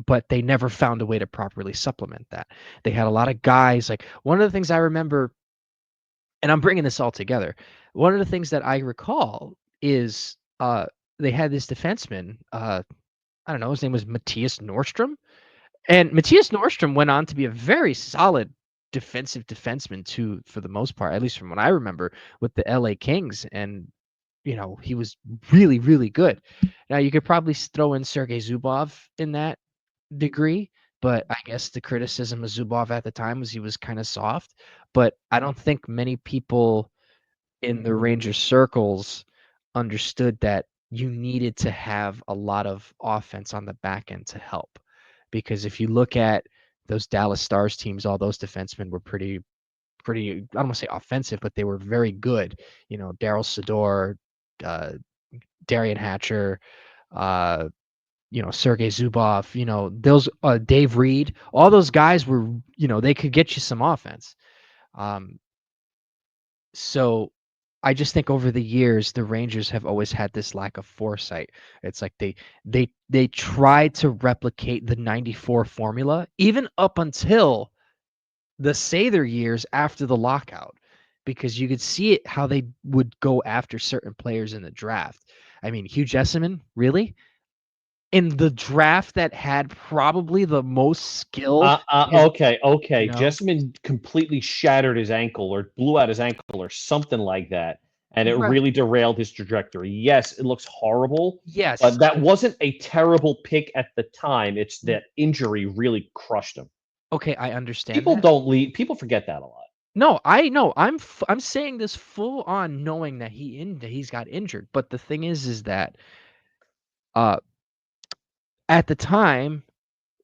But they never found a way to properly supplement that. They had a lot of guys. Like one of the things I remember, and I'm bringing this all together. One of the things that I recall is they had this defenseman. I don't know. His name was Matthias Nordstrom, and Matthias Nordstrom went on to be a very solid defensive defenseman too, for the most part, at least from what I remember, with the LA Kings. And he was really, really good. Now you could probably throw in Sergei Zubov in that degree, but I guess the criticism of Zubov at the time was he was kind of soft. But I don't think many people in the Rangers circles understood that you needed to have a lot of offense on the back end to help. Because if you look at those Dallas Stars teams, all those defensemen were pretty, I don't want to say offensive, but they were very good. Daryl Sador, uh, Darian Hatcher, uh, Sergei Zubov, those Dave Reed, all those guys were, they could get you some offense. Um, so I just think over the years the Rangers have always had this lack of foresight. It's like they tried to replicate the 94 formula even up until the Sather years after the lockout, because you could see it how they would go after certain players in the draft. I mean, Hugh Jessamine, really? In the draft that had probably the most skill. His, Okay, you okay. know, Jessamine completely shattered his ankle or blew out his ankle or something like that, and it right? really derailed his trajectory. Yes, it looks horrible, Yes. but that wasn't a terrible pick at the time. It's that injury really crushed him. Okay, I understand People that. don't leave. People forget that a lot. No, I know. I'm saying this full on knowing that he's got injured. But the thing is that uh at the time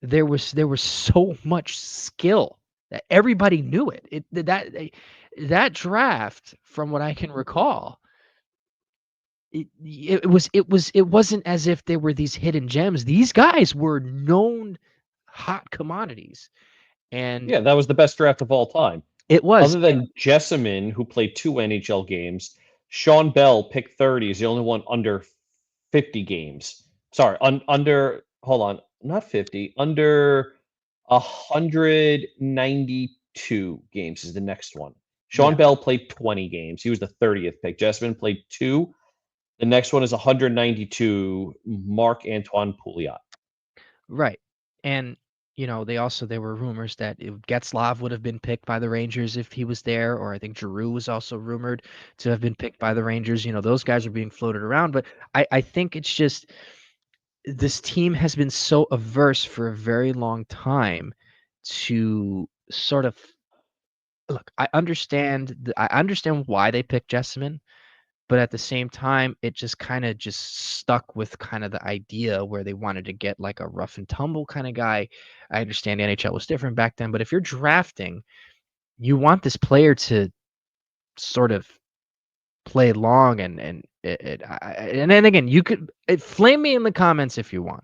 there was so much skill that everybody knew it. That draft, from what I can recall, it wasn't as if there were these hidden gems. These guys were known hot commodities, and Yeah, that was the best draft of all time. it was. Other than Jessamine, who played 2 NHL games, Sean Bell, pick 30, is the only one under 50 games. Sorry, under, hold on, not 50, under 192 games is the next one. Sean Yeah, Bell played 20 games. He was the 30th pick. Jessamine played two. The next one is 192, Marc Antoine Pouliot. right. And there were rumors that Getzlaf would have been picked by the Rangers if he was there, or I think Giroux was also rumored to have been picked by the Rangers. Those guys are being floated around, but I think it's just this team has been so averse for a very long time to sort of look. I understand why they picked Jessamine, but at the same time, it just kind of just stuck with kind of the idea where they wanted to get like a rough and tumble kind of guy. I understand the NHL was different back then, but if you're drafting, you want this player to sort of play long, and then again, you could flame me in the comments if you want,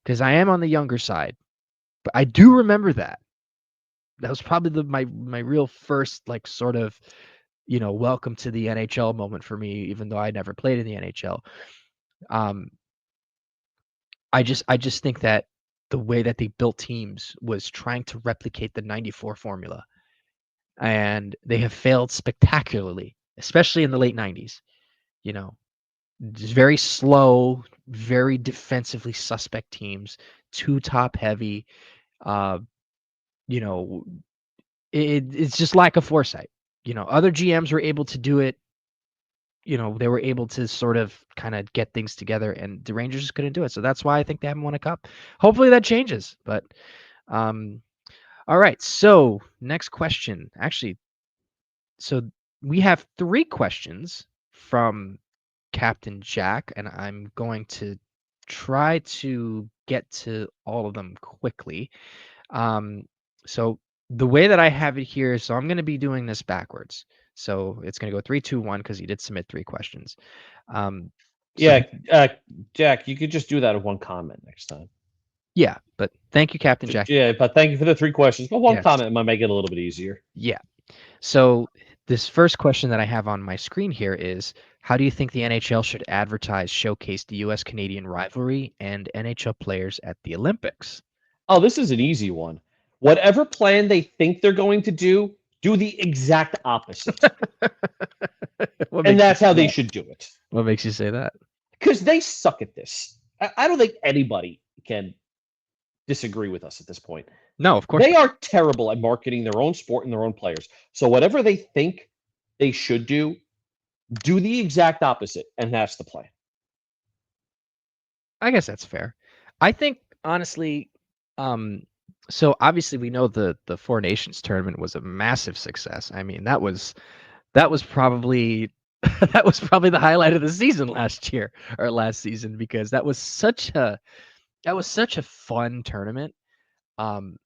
because I am on the younger side, but I do remember that. That was probably my real first like sort of welcome to the NHL moment for me, even though I never played in the NHL. Um, I just think that the way that they built teams was trying to replicate the 94 formula. And they have failed spectacularly, especially in the late 90s. You know, just very slow, very defensively suspect teams, too top heavy. Uh, you know, it's just lack of foresight. Other GMs were able to do it. They were able to sort of kind of get things together, and the Rangers just couldn't do it. So that's why I think they haven't won a cup. Hopefully that changes. But um, all right. So next question. Actually, so we have 3 questions from Captain Jack, and I'm going to try to get to all of them quickly. Um, so the way that I have it here, so I'm going to be doing this backwards. So it's going to go 3, 2, 1 because you did submit 3 questions. Um, so Yeah, Jack, you could just do that in one comment next time. yeah, but thank you, Captain Jack. Yeah, but thank you for the 3 questions. But one Yes. comment might make it a little bit easier. Yeah. So this first question that I have on my screen here is, how do you think the NHL should showcase the US-Canadian rivalry and NHL players at the Olympics? Oh, this is an easy one. Whatever plan they think they're going to do the exact opposite. What And makes you that's how say they that? should do it. What makes you say that? Because they suck at this. I don't think anybody can disagree with us at this point. No, of course They not. are terrible at marketing their own sport and their own players. So whatever they think they should do the exact opposite, and that's the plan. I guess that's fair. I think honestly, um, so obviously we know the Four Nations tournament was a massive success. I mean, that was probably that was probably the highlight of the season last year or last season because that was such a fun tournament. Um,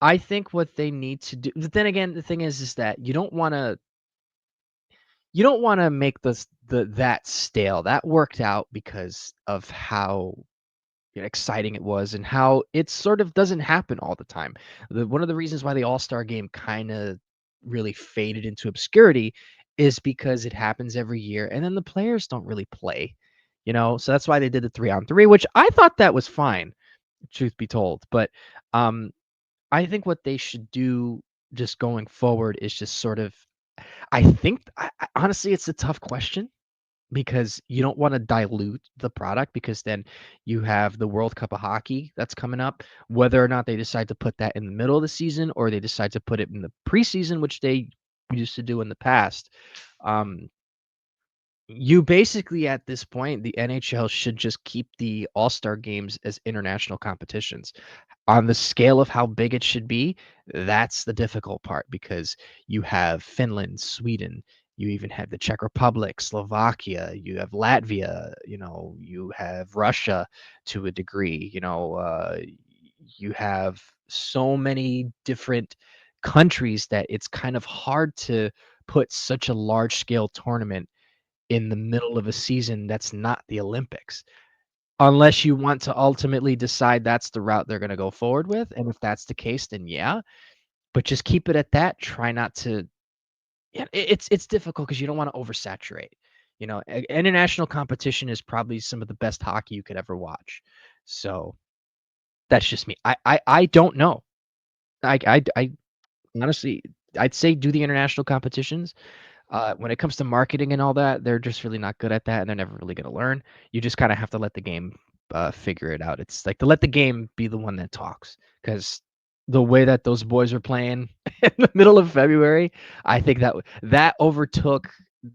I think what they need to do, but then again, the thing is that you don't want to make that stale. That worked out because of how exciting it was and how it sort of doesn't happen all the time. One of the reasons why the All-Star game kind of really faded into obscurity is because it happens every year and then the players don't really play. So that's why they did the 3-on-3, which I thought that was fine, truth be told. But um I think what they should do just going forward is just sort of I think honestly it's a tough question because you don't want to dilute the product because then you have the World Cup of Hockey that's coming up. Whether or not they decide to put that in the middle of the season or they decide to put it in the preseason, which they used to do in the past, um, you basically at this point, the NHL should just keep the All-Star games as international competitions. On the scale of how big it should be, that's the difficult part because you have Finland, Sweden, you even have the Czech Republic, Slovakia, you have Latvia, you have Russia to a degree, you have so many different countries that it's kind of hard to put such a large scale tournament in the middle of a season that's not the Olympics. Unless you want to ultimately decide that's the route they're gonna go forward with, and if that's the case, then yeah, but just keep it at that. Try not to. Yeah, it's difficult because you don't wanna oversaturate. International competition is probably some of the best hockey you could ever watch. So, that's just me. I don't know. I honestly, I'd say do the international competitions. When it comes to marketing and all that, they're just really not good at that, and they're never really gonna learn. You just kinda have to let the game, figure it out. It's like to let the game be the one that talks, because the way that those boys were playing in the middle of February, I think that overtook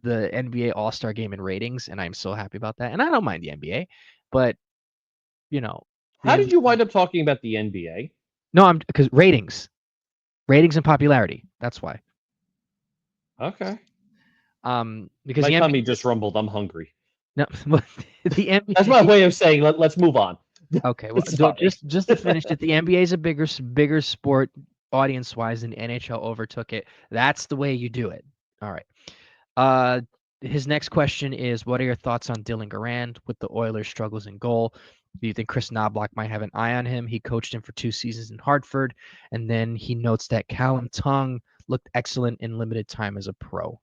the NBA All-Star Game in ratings, and I'm so happy about that, and I don't mind the NBA, but, you know, the How did NBA. you wind up talking about the NBA? No, I'm because ratings and popularity, that's why. Okay. Because My the NBA. tummy just rumbled. I'm hungry. No, the That's my NBA. way of saying let's move on. Okay, well, Sorry. just to finish it, the NBA is a bigger sport audience-wise, and the NHL overtook it. That's the way you do it. All right. Uh, his next question is, what are your thoughts on Dylan Garand with the Oilers' struggles in goal? Do you think Chris Knobloch might have an eye on him? He coached him for 2 seasons in Hartford, and then he notes that Callum Tongue looked excellent in limited time as a pro.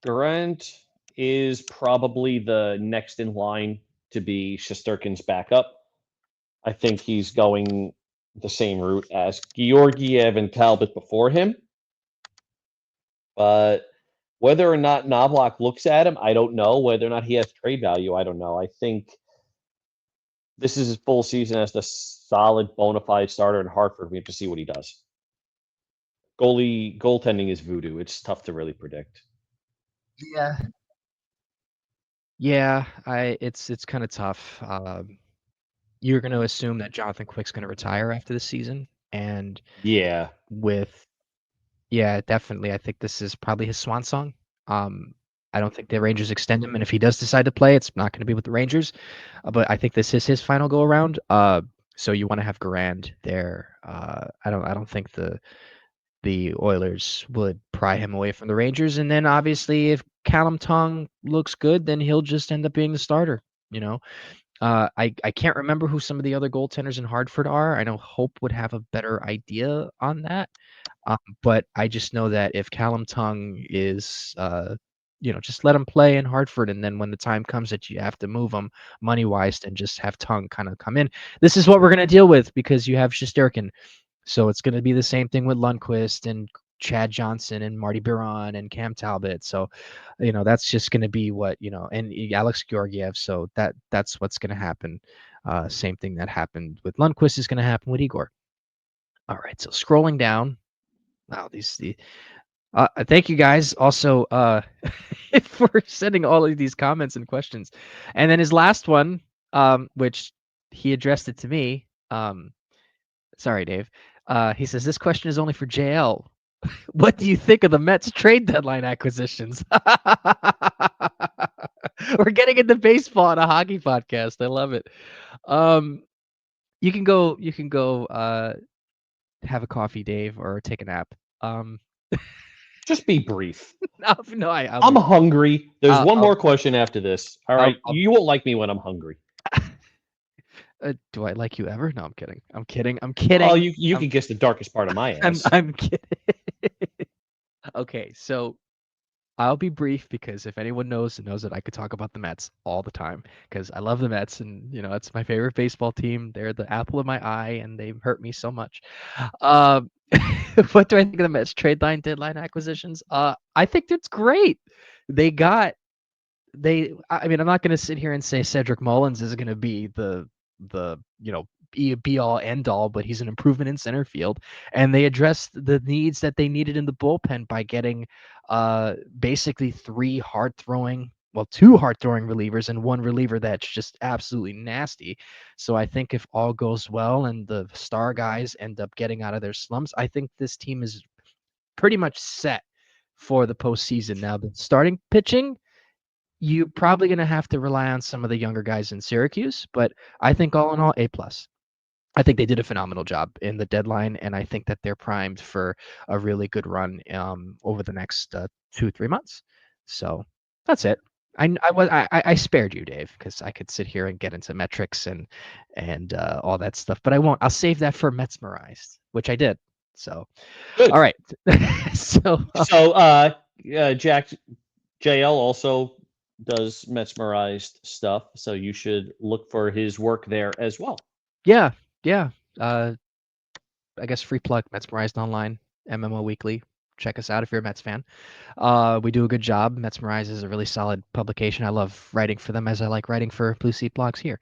Durant is probably the next in line to be Shesterkin's backup. I think he's going the same route as Georgiev and Talbot before him. But whether or not Knobloch looks at him, I don't know. Whether or not he has trade value, I don't know. I think this is his full season as the solid bona fide starter in Hartford. We have to see what he does. Goaltending is voodoo. It's tough to really predict. Yeah. Yeah, it's kind of tough. You're going to assume that Jonathan Quick's going to retire after this season, and Yeah. with yeah, definitely, I think this is probably his swan song. I don't think the Rangers extend him, and if he does decide to play, it's not going to be with the Rangers. But I think this is his final go around. So you want to have Garand there. I don't think the Oilers would pry him away from the Rangers. And then obviously, if Callum Tongue looks good, then he'll just end up being the starter. You know, I can't remember who some of the other goaltenders in Hartford are. I know Hope would have a better idea on that. But I just know that if Callum Tongue is, just let him play in Hartford, and then when the time comes that you have to move him money wise, then just have Tongue kind of come in. This is what we're gonna deal with because you have Shesterkin. So it's gonna be the same thing with Lundqvist and Chad Johnson and Marty Biron and Cam Talbot. So, that's just gonna be what, and Alex Georgiev. So that's what's gonna happen. Same thing that happened with Lundqvist is gonna happen with Igor. All right, so scrolling down. Wow, thank you guys also for sending all of these comments and questions. And then his last one, which he addressed it to me. Sorry, Dave. He says this question is only for JL. What do you think of the Mets trade deadline acquisitions? We're getting into baseball on a hockey podcast. I love it. Um, you can go have a coffee, Dave, or take a nap. Um, Just be brief. no, I'll I'm be. hungry. There's one I'll more question after this. All I'll right. You won't like me when I'm hungry. Do I like you ever? No, I'm kidding. I'm kidding. I'm Oh, kidding. you I'm can guess the darkest part of my I'm ass. I'm kidding. Okay, so I'll be brief because if anyone knows that I could talk about the Mets all the time because I love the Mets and it's my favorite baseball team. They're the apple of my eye and they hurt me so much. Um, what do I think of the Mets trade line deadline acquisitions? I think that's great. They got I mean, I'm not going to sit here and say Cedric Mullins is going to be the be all end all, but he's an improvement in center field, and they addressed the needs that they needed in the bullpen by getting basically two hard throwing relievers and one reliever that's just absolutely nasty. So I think if all goes well and the star guys end up getting out of their slumps, I think this team is pretty much set for the postseason. Now the starting pitching, you're probably going to have to rely on some of the younger guys in Syracuse, but I think all in all, A plus. I think they did a phenomenal job in the deadline, and I think that they're primed for a really good run over the next 2-3 months. So that's it. I spared you, Dave, because I could sit here and get into metrics and all that stuff, but I won't. I'll save that for Metsmerized, which I did. So, all Good. right. So So, Jack JL also does mesmerized stuff, so you should look for his work there as well. yeah, yeah. Uh, I guess free plug, Metsmerized Online, MMO Weekly. Check us out if you're a Mets fan. We do a good job. Metsmerized is a really solid publication. I love writing for them as I like writing for Blue Seat Blogs here.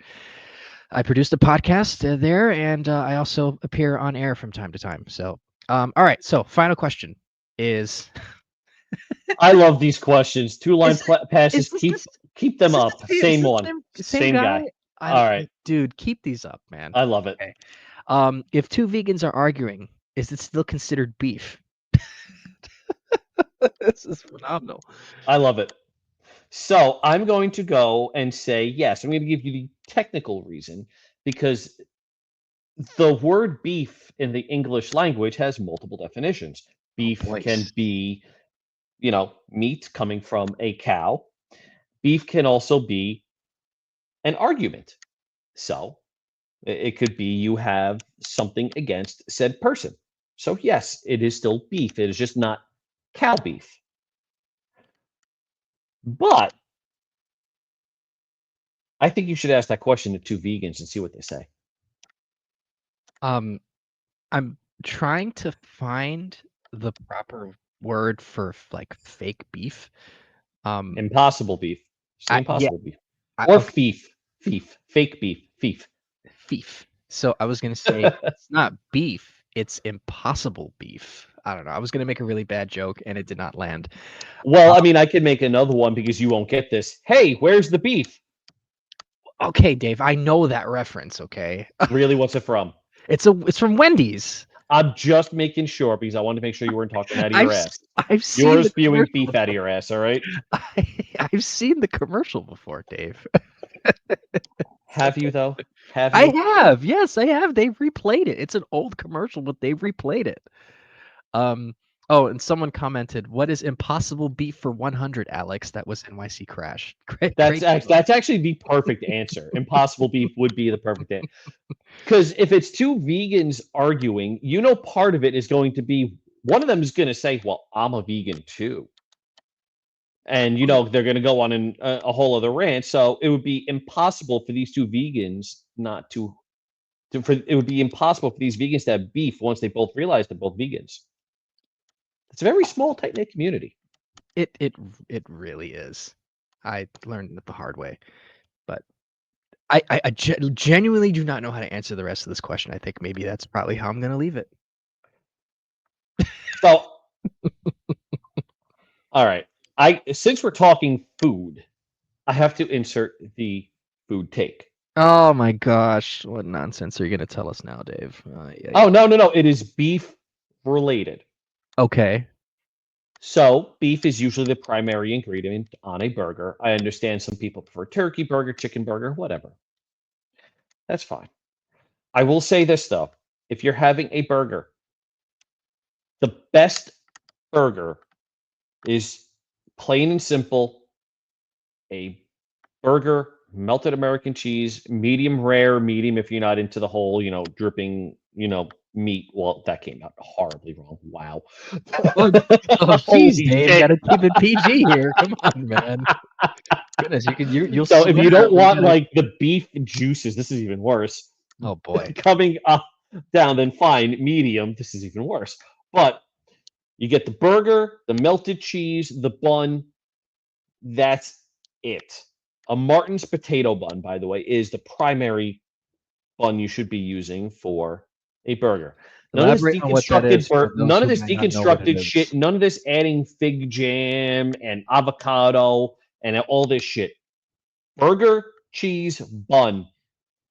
I produced a podcast there, and I also appear on air from time to time. So, all right. So, final question is: I love these questions. Two line Is it? passes. Is this Keep this? keep them Is this up. the same? Is Same this one. the same Same guy? guy. I All right. dude, keep these up, man. I love it. Okay. If two vegans are arguing, is it still considered beef? This is phenomenal. I love it. So I'm going to go and say yes. I'm going to give you the technical reason because the word beef in the English language has multiple definitions. Oh Beef boy. can be, meat coming from a cow. Beef can also be an argument. So it could be you have something against said person. So yes, it is still beef. It is just not cow beef. But I think you should ask that question to two vegans and see what they say. Um, I'm trying to find the proper word for like fake beef. Um, Impossible beef. Say yeah, impossible beef. Or okay, fief. Fief. Fake beef. Fief. beef. So I was gonna say it's not beef, it's impossible beef. I don't know. I was gonna make a really bad joke and it did not land. Well, I mean, I could make another one because you won't get this. Hey, where's the beef? Okay, Dave, I know that reference. Okay, Really, what's it from? it's from Wendy's. I'm just making sure because I wanted to make sure you weren't talking out of I've your s- ass. I've You seen were the spewing commercial beef out of before. your ass, all right? I've seen the commercial before, Dave. Have you, though? Have I you? have. Yes, I have. They've replayed it. It's an old commercial, but they've replayed it. Um. Oh, and someone commented, "What is Impossible Beef for 100, Alex? That was NYC Crash." Great joke. That's actually the perfect answer. Impossible beef would be the perfect answer. Because if it's two vegans arguing, part of it is going to be one of them is going to say, "Well, I'm a vegan too," and they're going to go on a whole other rant. So it would be impossible for these two vegans not for it would be impossible for these vegans to have beef once they both realize they're both vegans. It's a very small, tight knit community. It really is. I learned it the hard way, but I genuinely do not know how to answer the rest of this question. I think maybe that's probably how I'm gonna leave it. So, all right, I since we're talking food, I have to insert the food take. Oh my gosh, what nonsense are you gonna tell us now, Dave? Yeah, Oh yeah. no, no, no! It is beef related. Okay. So, beef is usually the primary ingredient on a burger. I understand some people prefer turkey burger, chicken burger, whatever. That's fine. I will say this though. If you're having a burger, the best burger is plain and simple a burger, melted American cheese, medium rare, medium if you're not into the whole, dripping, meat. Well, that came out horribly wrong. Wow. Oh, oh, geez, Holy Dave, shit. gotta keep it PG here. Come on, man. Goodness, you'll So if you swear don't when you want gotta. like the beef juices, this is even worse. Oh boy. Coming up down, then fine, medium, this is even worse. But you get the burger, the melted cheese, the bun. That's it. A Martin's potato bun, by the way, is the primary bun you should be using for a burger. Elaborate on what that is for those None of who this might not know what it deconstructed shit, is. none of this adding fig jam and avocado and all this shit. Burger, cheese, bun.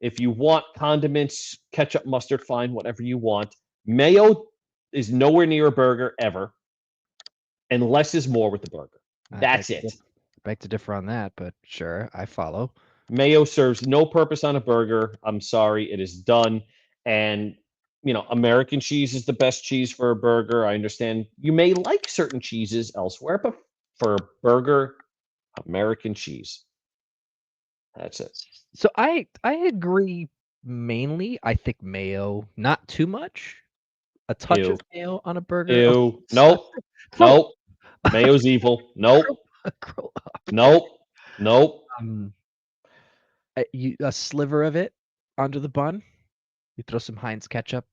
If you want condiments, ketchup, mustard, fine, whatever you want. Mayo is nowhere near a burger ever, and less is more with the burger. I That's it. beg to differ on that, but sure, I follow. Mayo serves no purpose on a burger. I'm sorry, it is done. And American cheese is the best cheese for a burger. I understand you may like certain cheeses elsewhere, but for a burger, American cheese. That's it. So I agree mainly. I think mayo, not too much. A touch of Ew. mayo on a burger. Ew. Uh, Nope. grow Nope. Mayo's evil. Nope. grow, grow up. Nope. Nope. A sliver of it onto the bun. You throw some Heinz ketchup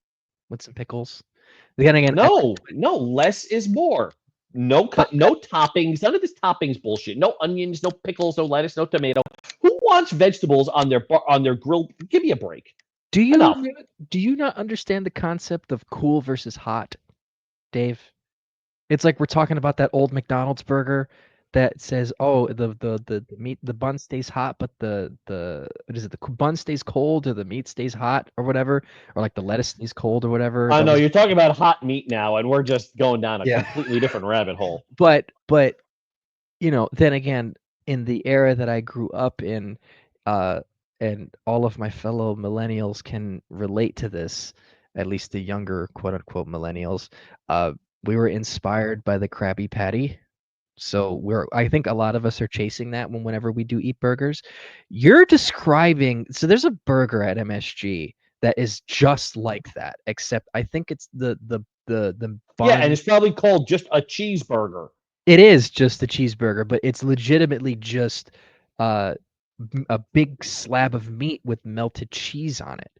with some pickles. Then again, No. No. Less is more. No. but No toppings. None of this toppings bullshit. No onions. No pickles. No lettuce. No tomato. Who wants vegetables on their grill? Give me a break. do you Enough. do you not understand the concept of cool versus hot, Dave? It's like we're talking about that old McDonald's burger that says, "Oh, the meat, the bun stays hot, but the what is it? The bun stays cold, or the meat stays hot, or whatever, or like the lettuce stays cold, or whatever." I That know was you're talking about hot meat now, and we're just going down a yeah. completely different rabbit hole. But then again, in the era that I grew up in, uh, and all of my fellow millennials can relate to this, at least the younger quote unquote millennials. Uh, we were inspired by the Krabby Patty. So I think a lot of us are chasing that whenever we do eat burgers. You're describing, so there's a burger at MSG that is just like that, except I think it's the Yeah, and bun. it's probably called just a cheeseburger. It is just a cheeseburger, but it's legitimately just uh a big slab of meat with melted cheese on it,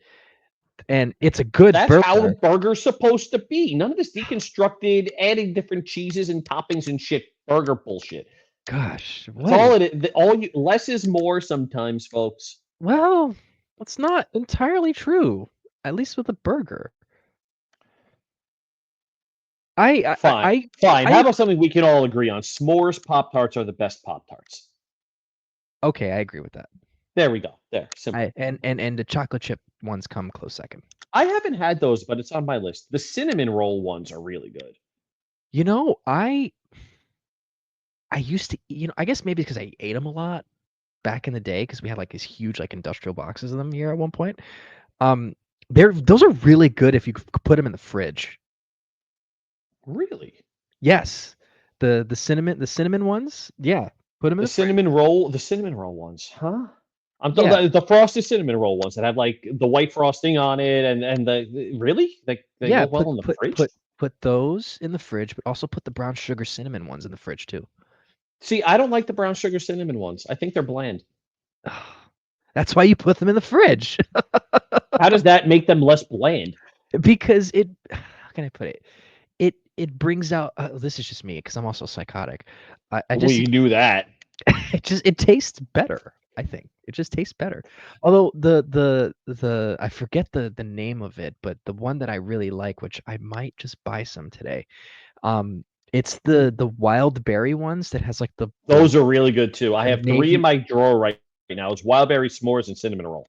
and it's a good That's how a burger. burger's supposed to be. None of this deconstructed, adding different cheeses and toppings and shit burger bullshit. Gosh, That's what all is? it is. All you less is more sometimes, folks. Well, that's not entirely true. At least with a burger. I I Fine, I fine. How I about something we can all agree on? S'mores Pop Tarts are the best Pop Tarts. okay, I agree with that. There we go. There, simple. And the chocolate chip ones come close second. I haven't had those, but it's on my list. The cinnamon roll ones are really good. You know, I used to, I guess maybe because I ate them a lot back in the day because we had like these huge like industrial boxes of them here at one point. Um, those are really good if you put them in the fridge. Really? Yes, the cinnamon ones. Yeah, put them in the fridge. The cinnamon roll ones, huh? I'm Yeah, the frosted cinnamon roll ones that have like the white frosting on it, and really they yeah. go Put well in the put fridge. put put those in the fridge, but also put the brown sugar cinnamon ones in the fridge too. See, I don't like the brown sugar cinnamon ones. I think they're bland. That's why you put them in the fridge. How does that make them less bland? Because how can I put it? It brings out this is just me because I'm also psychotic. I just We knew that. it tastes better, I think. It just tastes better. Although the I forget the name of it, but the one that I really like, which I might just buy some today. Um, it's the wild berry ones that has like Those are really good too. I the have three in navy. my drawer right now. It's wild berry s'mores and cinnamon roll.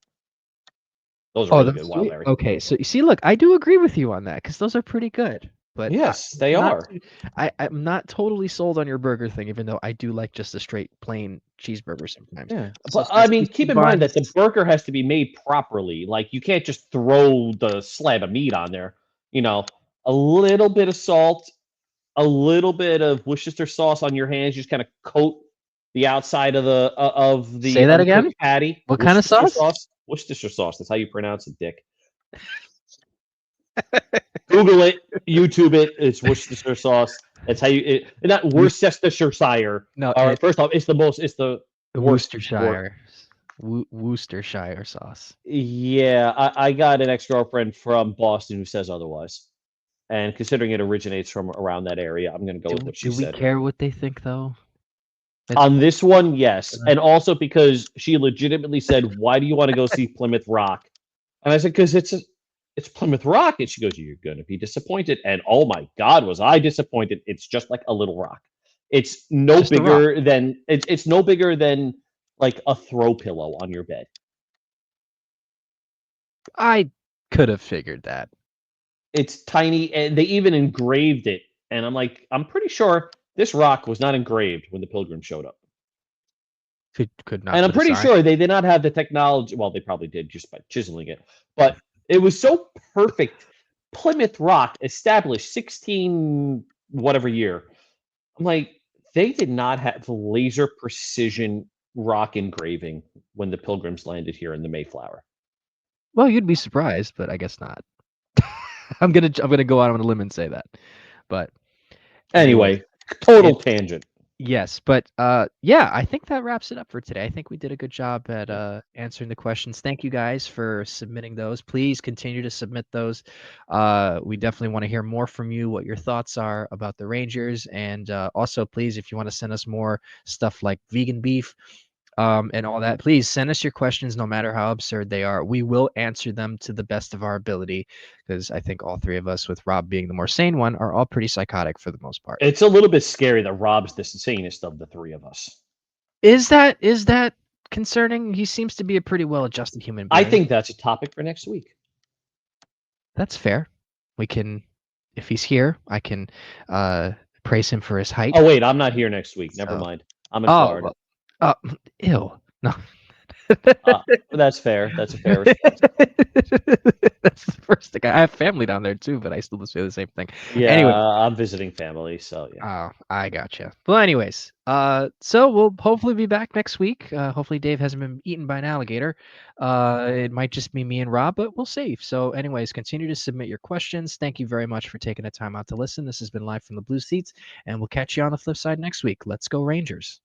Those are Oh, really good. that's Wild sweet. berry. Okay, so you see, look, I do agree with you on that because those are pretty good. But Yes, they not are. too, I'm not totally sold on your burger thing, even though I do like just a straight plain cheeseburger sometimes. Yeah, So but I since mean, these two keep in mind that the buns, burger has to be made properly. Like you can't just throw the slab of meat on there. You know, a little bit of salt, a little bit of Worcestershire sauce on your hands. Just kind of coat the outside of say that the again. cooked patty. What kind of Worcestershire sauce? sauce. Worcestershire sauce. That's how you pronounce it, Dick. Google it, YouTube it. It's Worcestershire sauce. That's how not Wor- Worcestershire. no, All right, first off, it's the worst word. Worcestershire, Worcestershire sauce. Yeah, I got an ex-girlfriend from Boston who says otherwise. And considering it originates from around that area, I'm going to go with what she Do we said. care what they think though? It's On this one, yes. uh, And also because she legitimately said, "Why do you want to go see Plymouth Rock?" And I said, "Because it's Plymouth Rock." And she goes, "You're going to be disappointed." And oh my God, was I disappointed. It's just like a little rock. It's it's no just a rock. bigger than it's no bigger than like a throw pillow on your bed. I could have figured that. It's tiny, and they even engraved it. And I'm like, I'm pretty sure this rock was not engraved when the Pilgrims showed up. Could not And I'm put a pretty sign. sure they did not have the technology. Well, they probably did just by chiseling it, but it was so perfect. Plymouth Rock, established 16 whatever year. I'm like, they did not have laser precision rock engraving when the Pilgrims landed here in the Mayflower. Well, you'd be surprised, but I guess not. I'm gonna go out on a limb and say that. But anyways, Anyway, total it tangent. yes, but yeah, I think that wraps it up for today. I think we did a good job at Yeah. answering the questions. Thank you guys for submitting those. Please continue to submit those. We definitely want to hear more from you, what your thoughts are about the Rangers, and also please, if you want to send us more stuff like vegan beef, and all that, please send us your questions, no matter how absurd they are. We will answer them to the best of our ability, because I think all three of us, with Rob being the more sane one, are all pretty psychotic for the most part. It's a little bit scary that Rob's the sanest of the three of us. Is that concerning? He seems to be a pretty well-adjusted human I being. think that's a topic for next week. That's fair. We can, if he's here, I can uh praise him for his height. Oh wait, I'm not here next week. Never So, mind. I'm in oh, Florida. well, uh, ew. No. That's fair. That's a fair response. That's the first thing. I have family down there too, but I still just say the same thing. Yeah, Anyway, I'm visiting family, so yeah. oh, I gotcha. Well, anyways, so we'll hopefully be back next week. Hopefully Dave hasn't been eaten by an alligator. It might just be me and Rob, but we'll see. So, anyways, continue to submit your questions. Thank you very much for taking the time out to listen. This has been Live from the Blue Seats, and we'll catch you on the flip side next week. Let's go Rangers.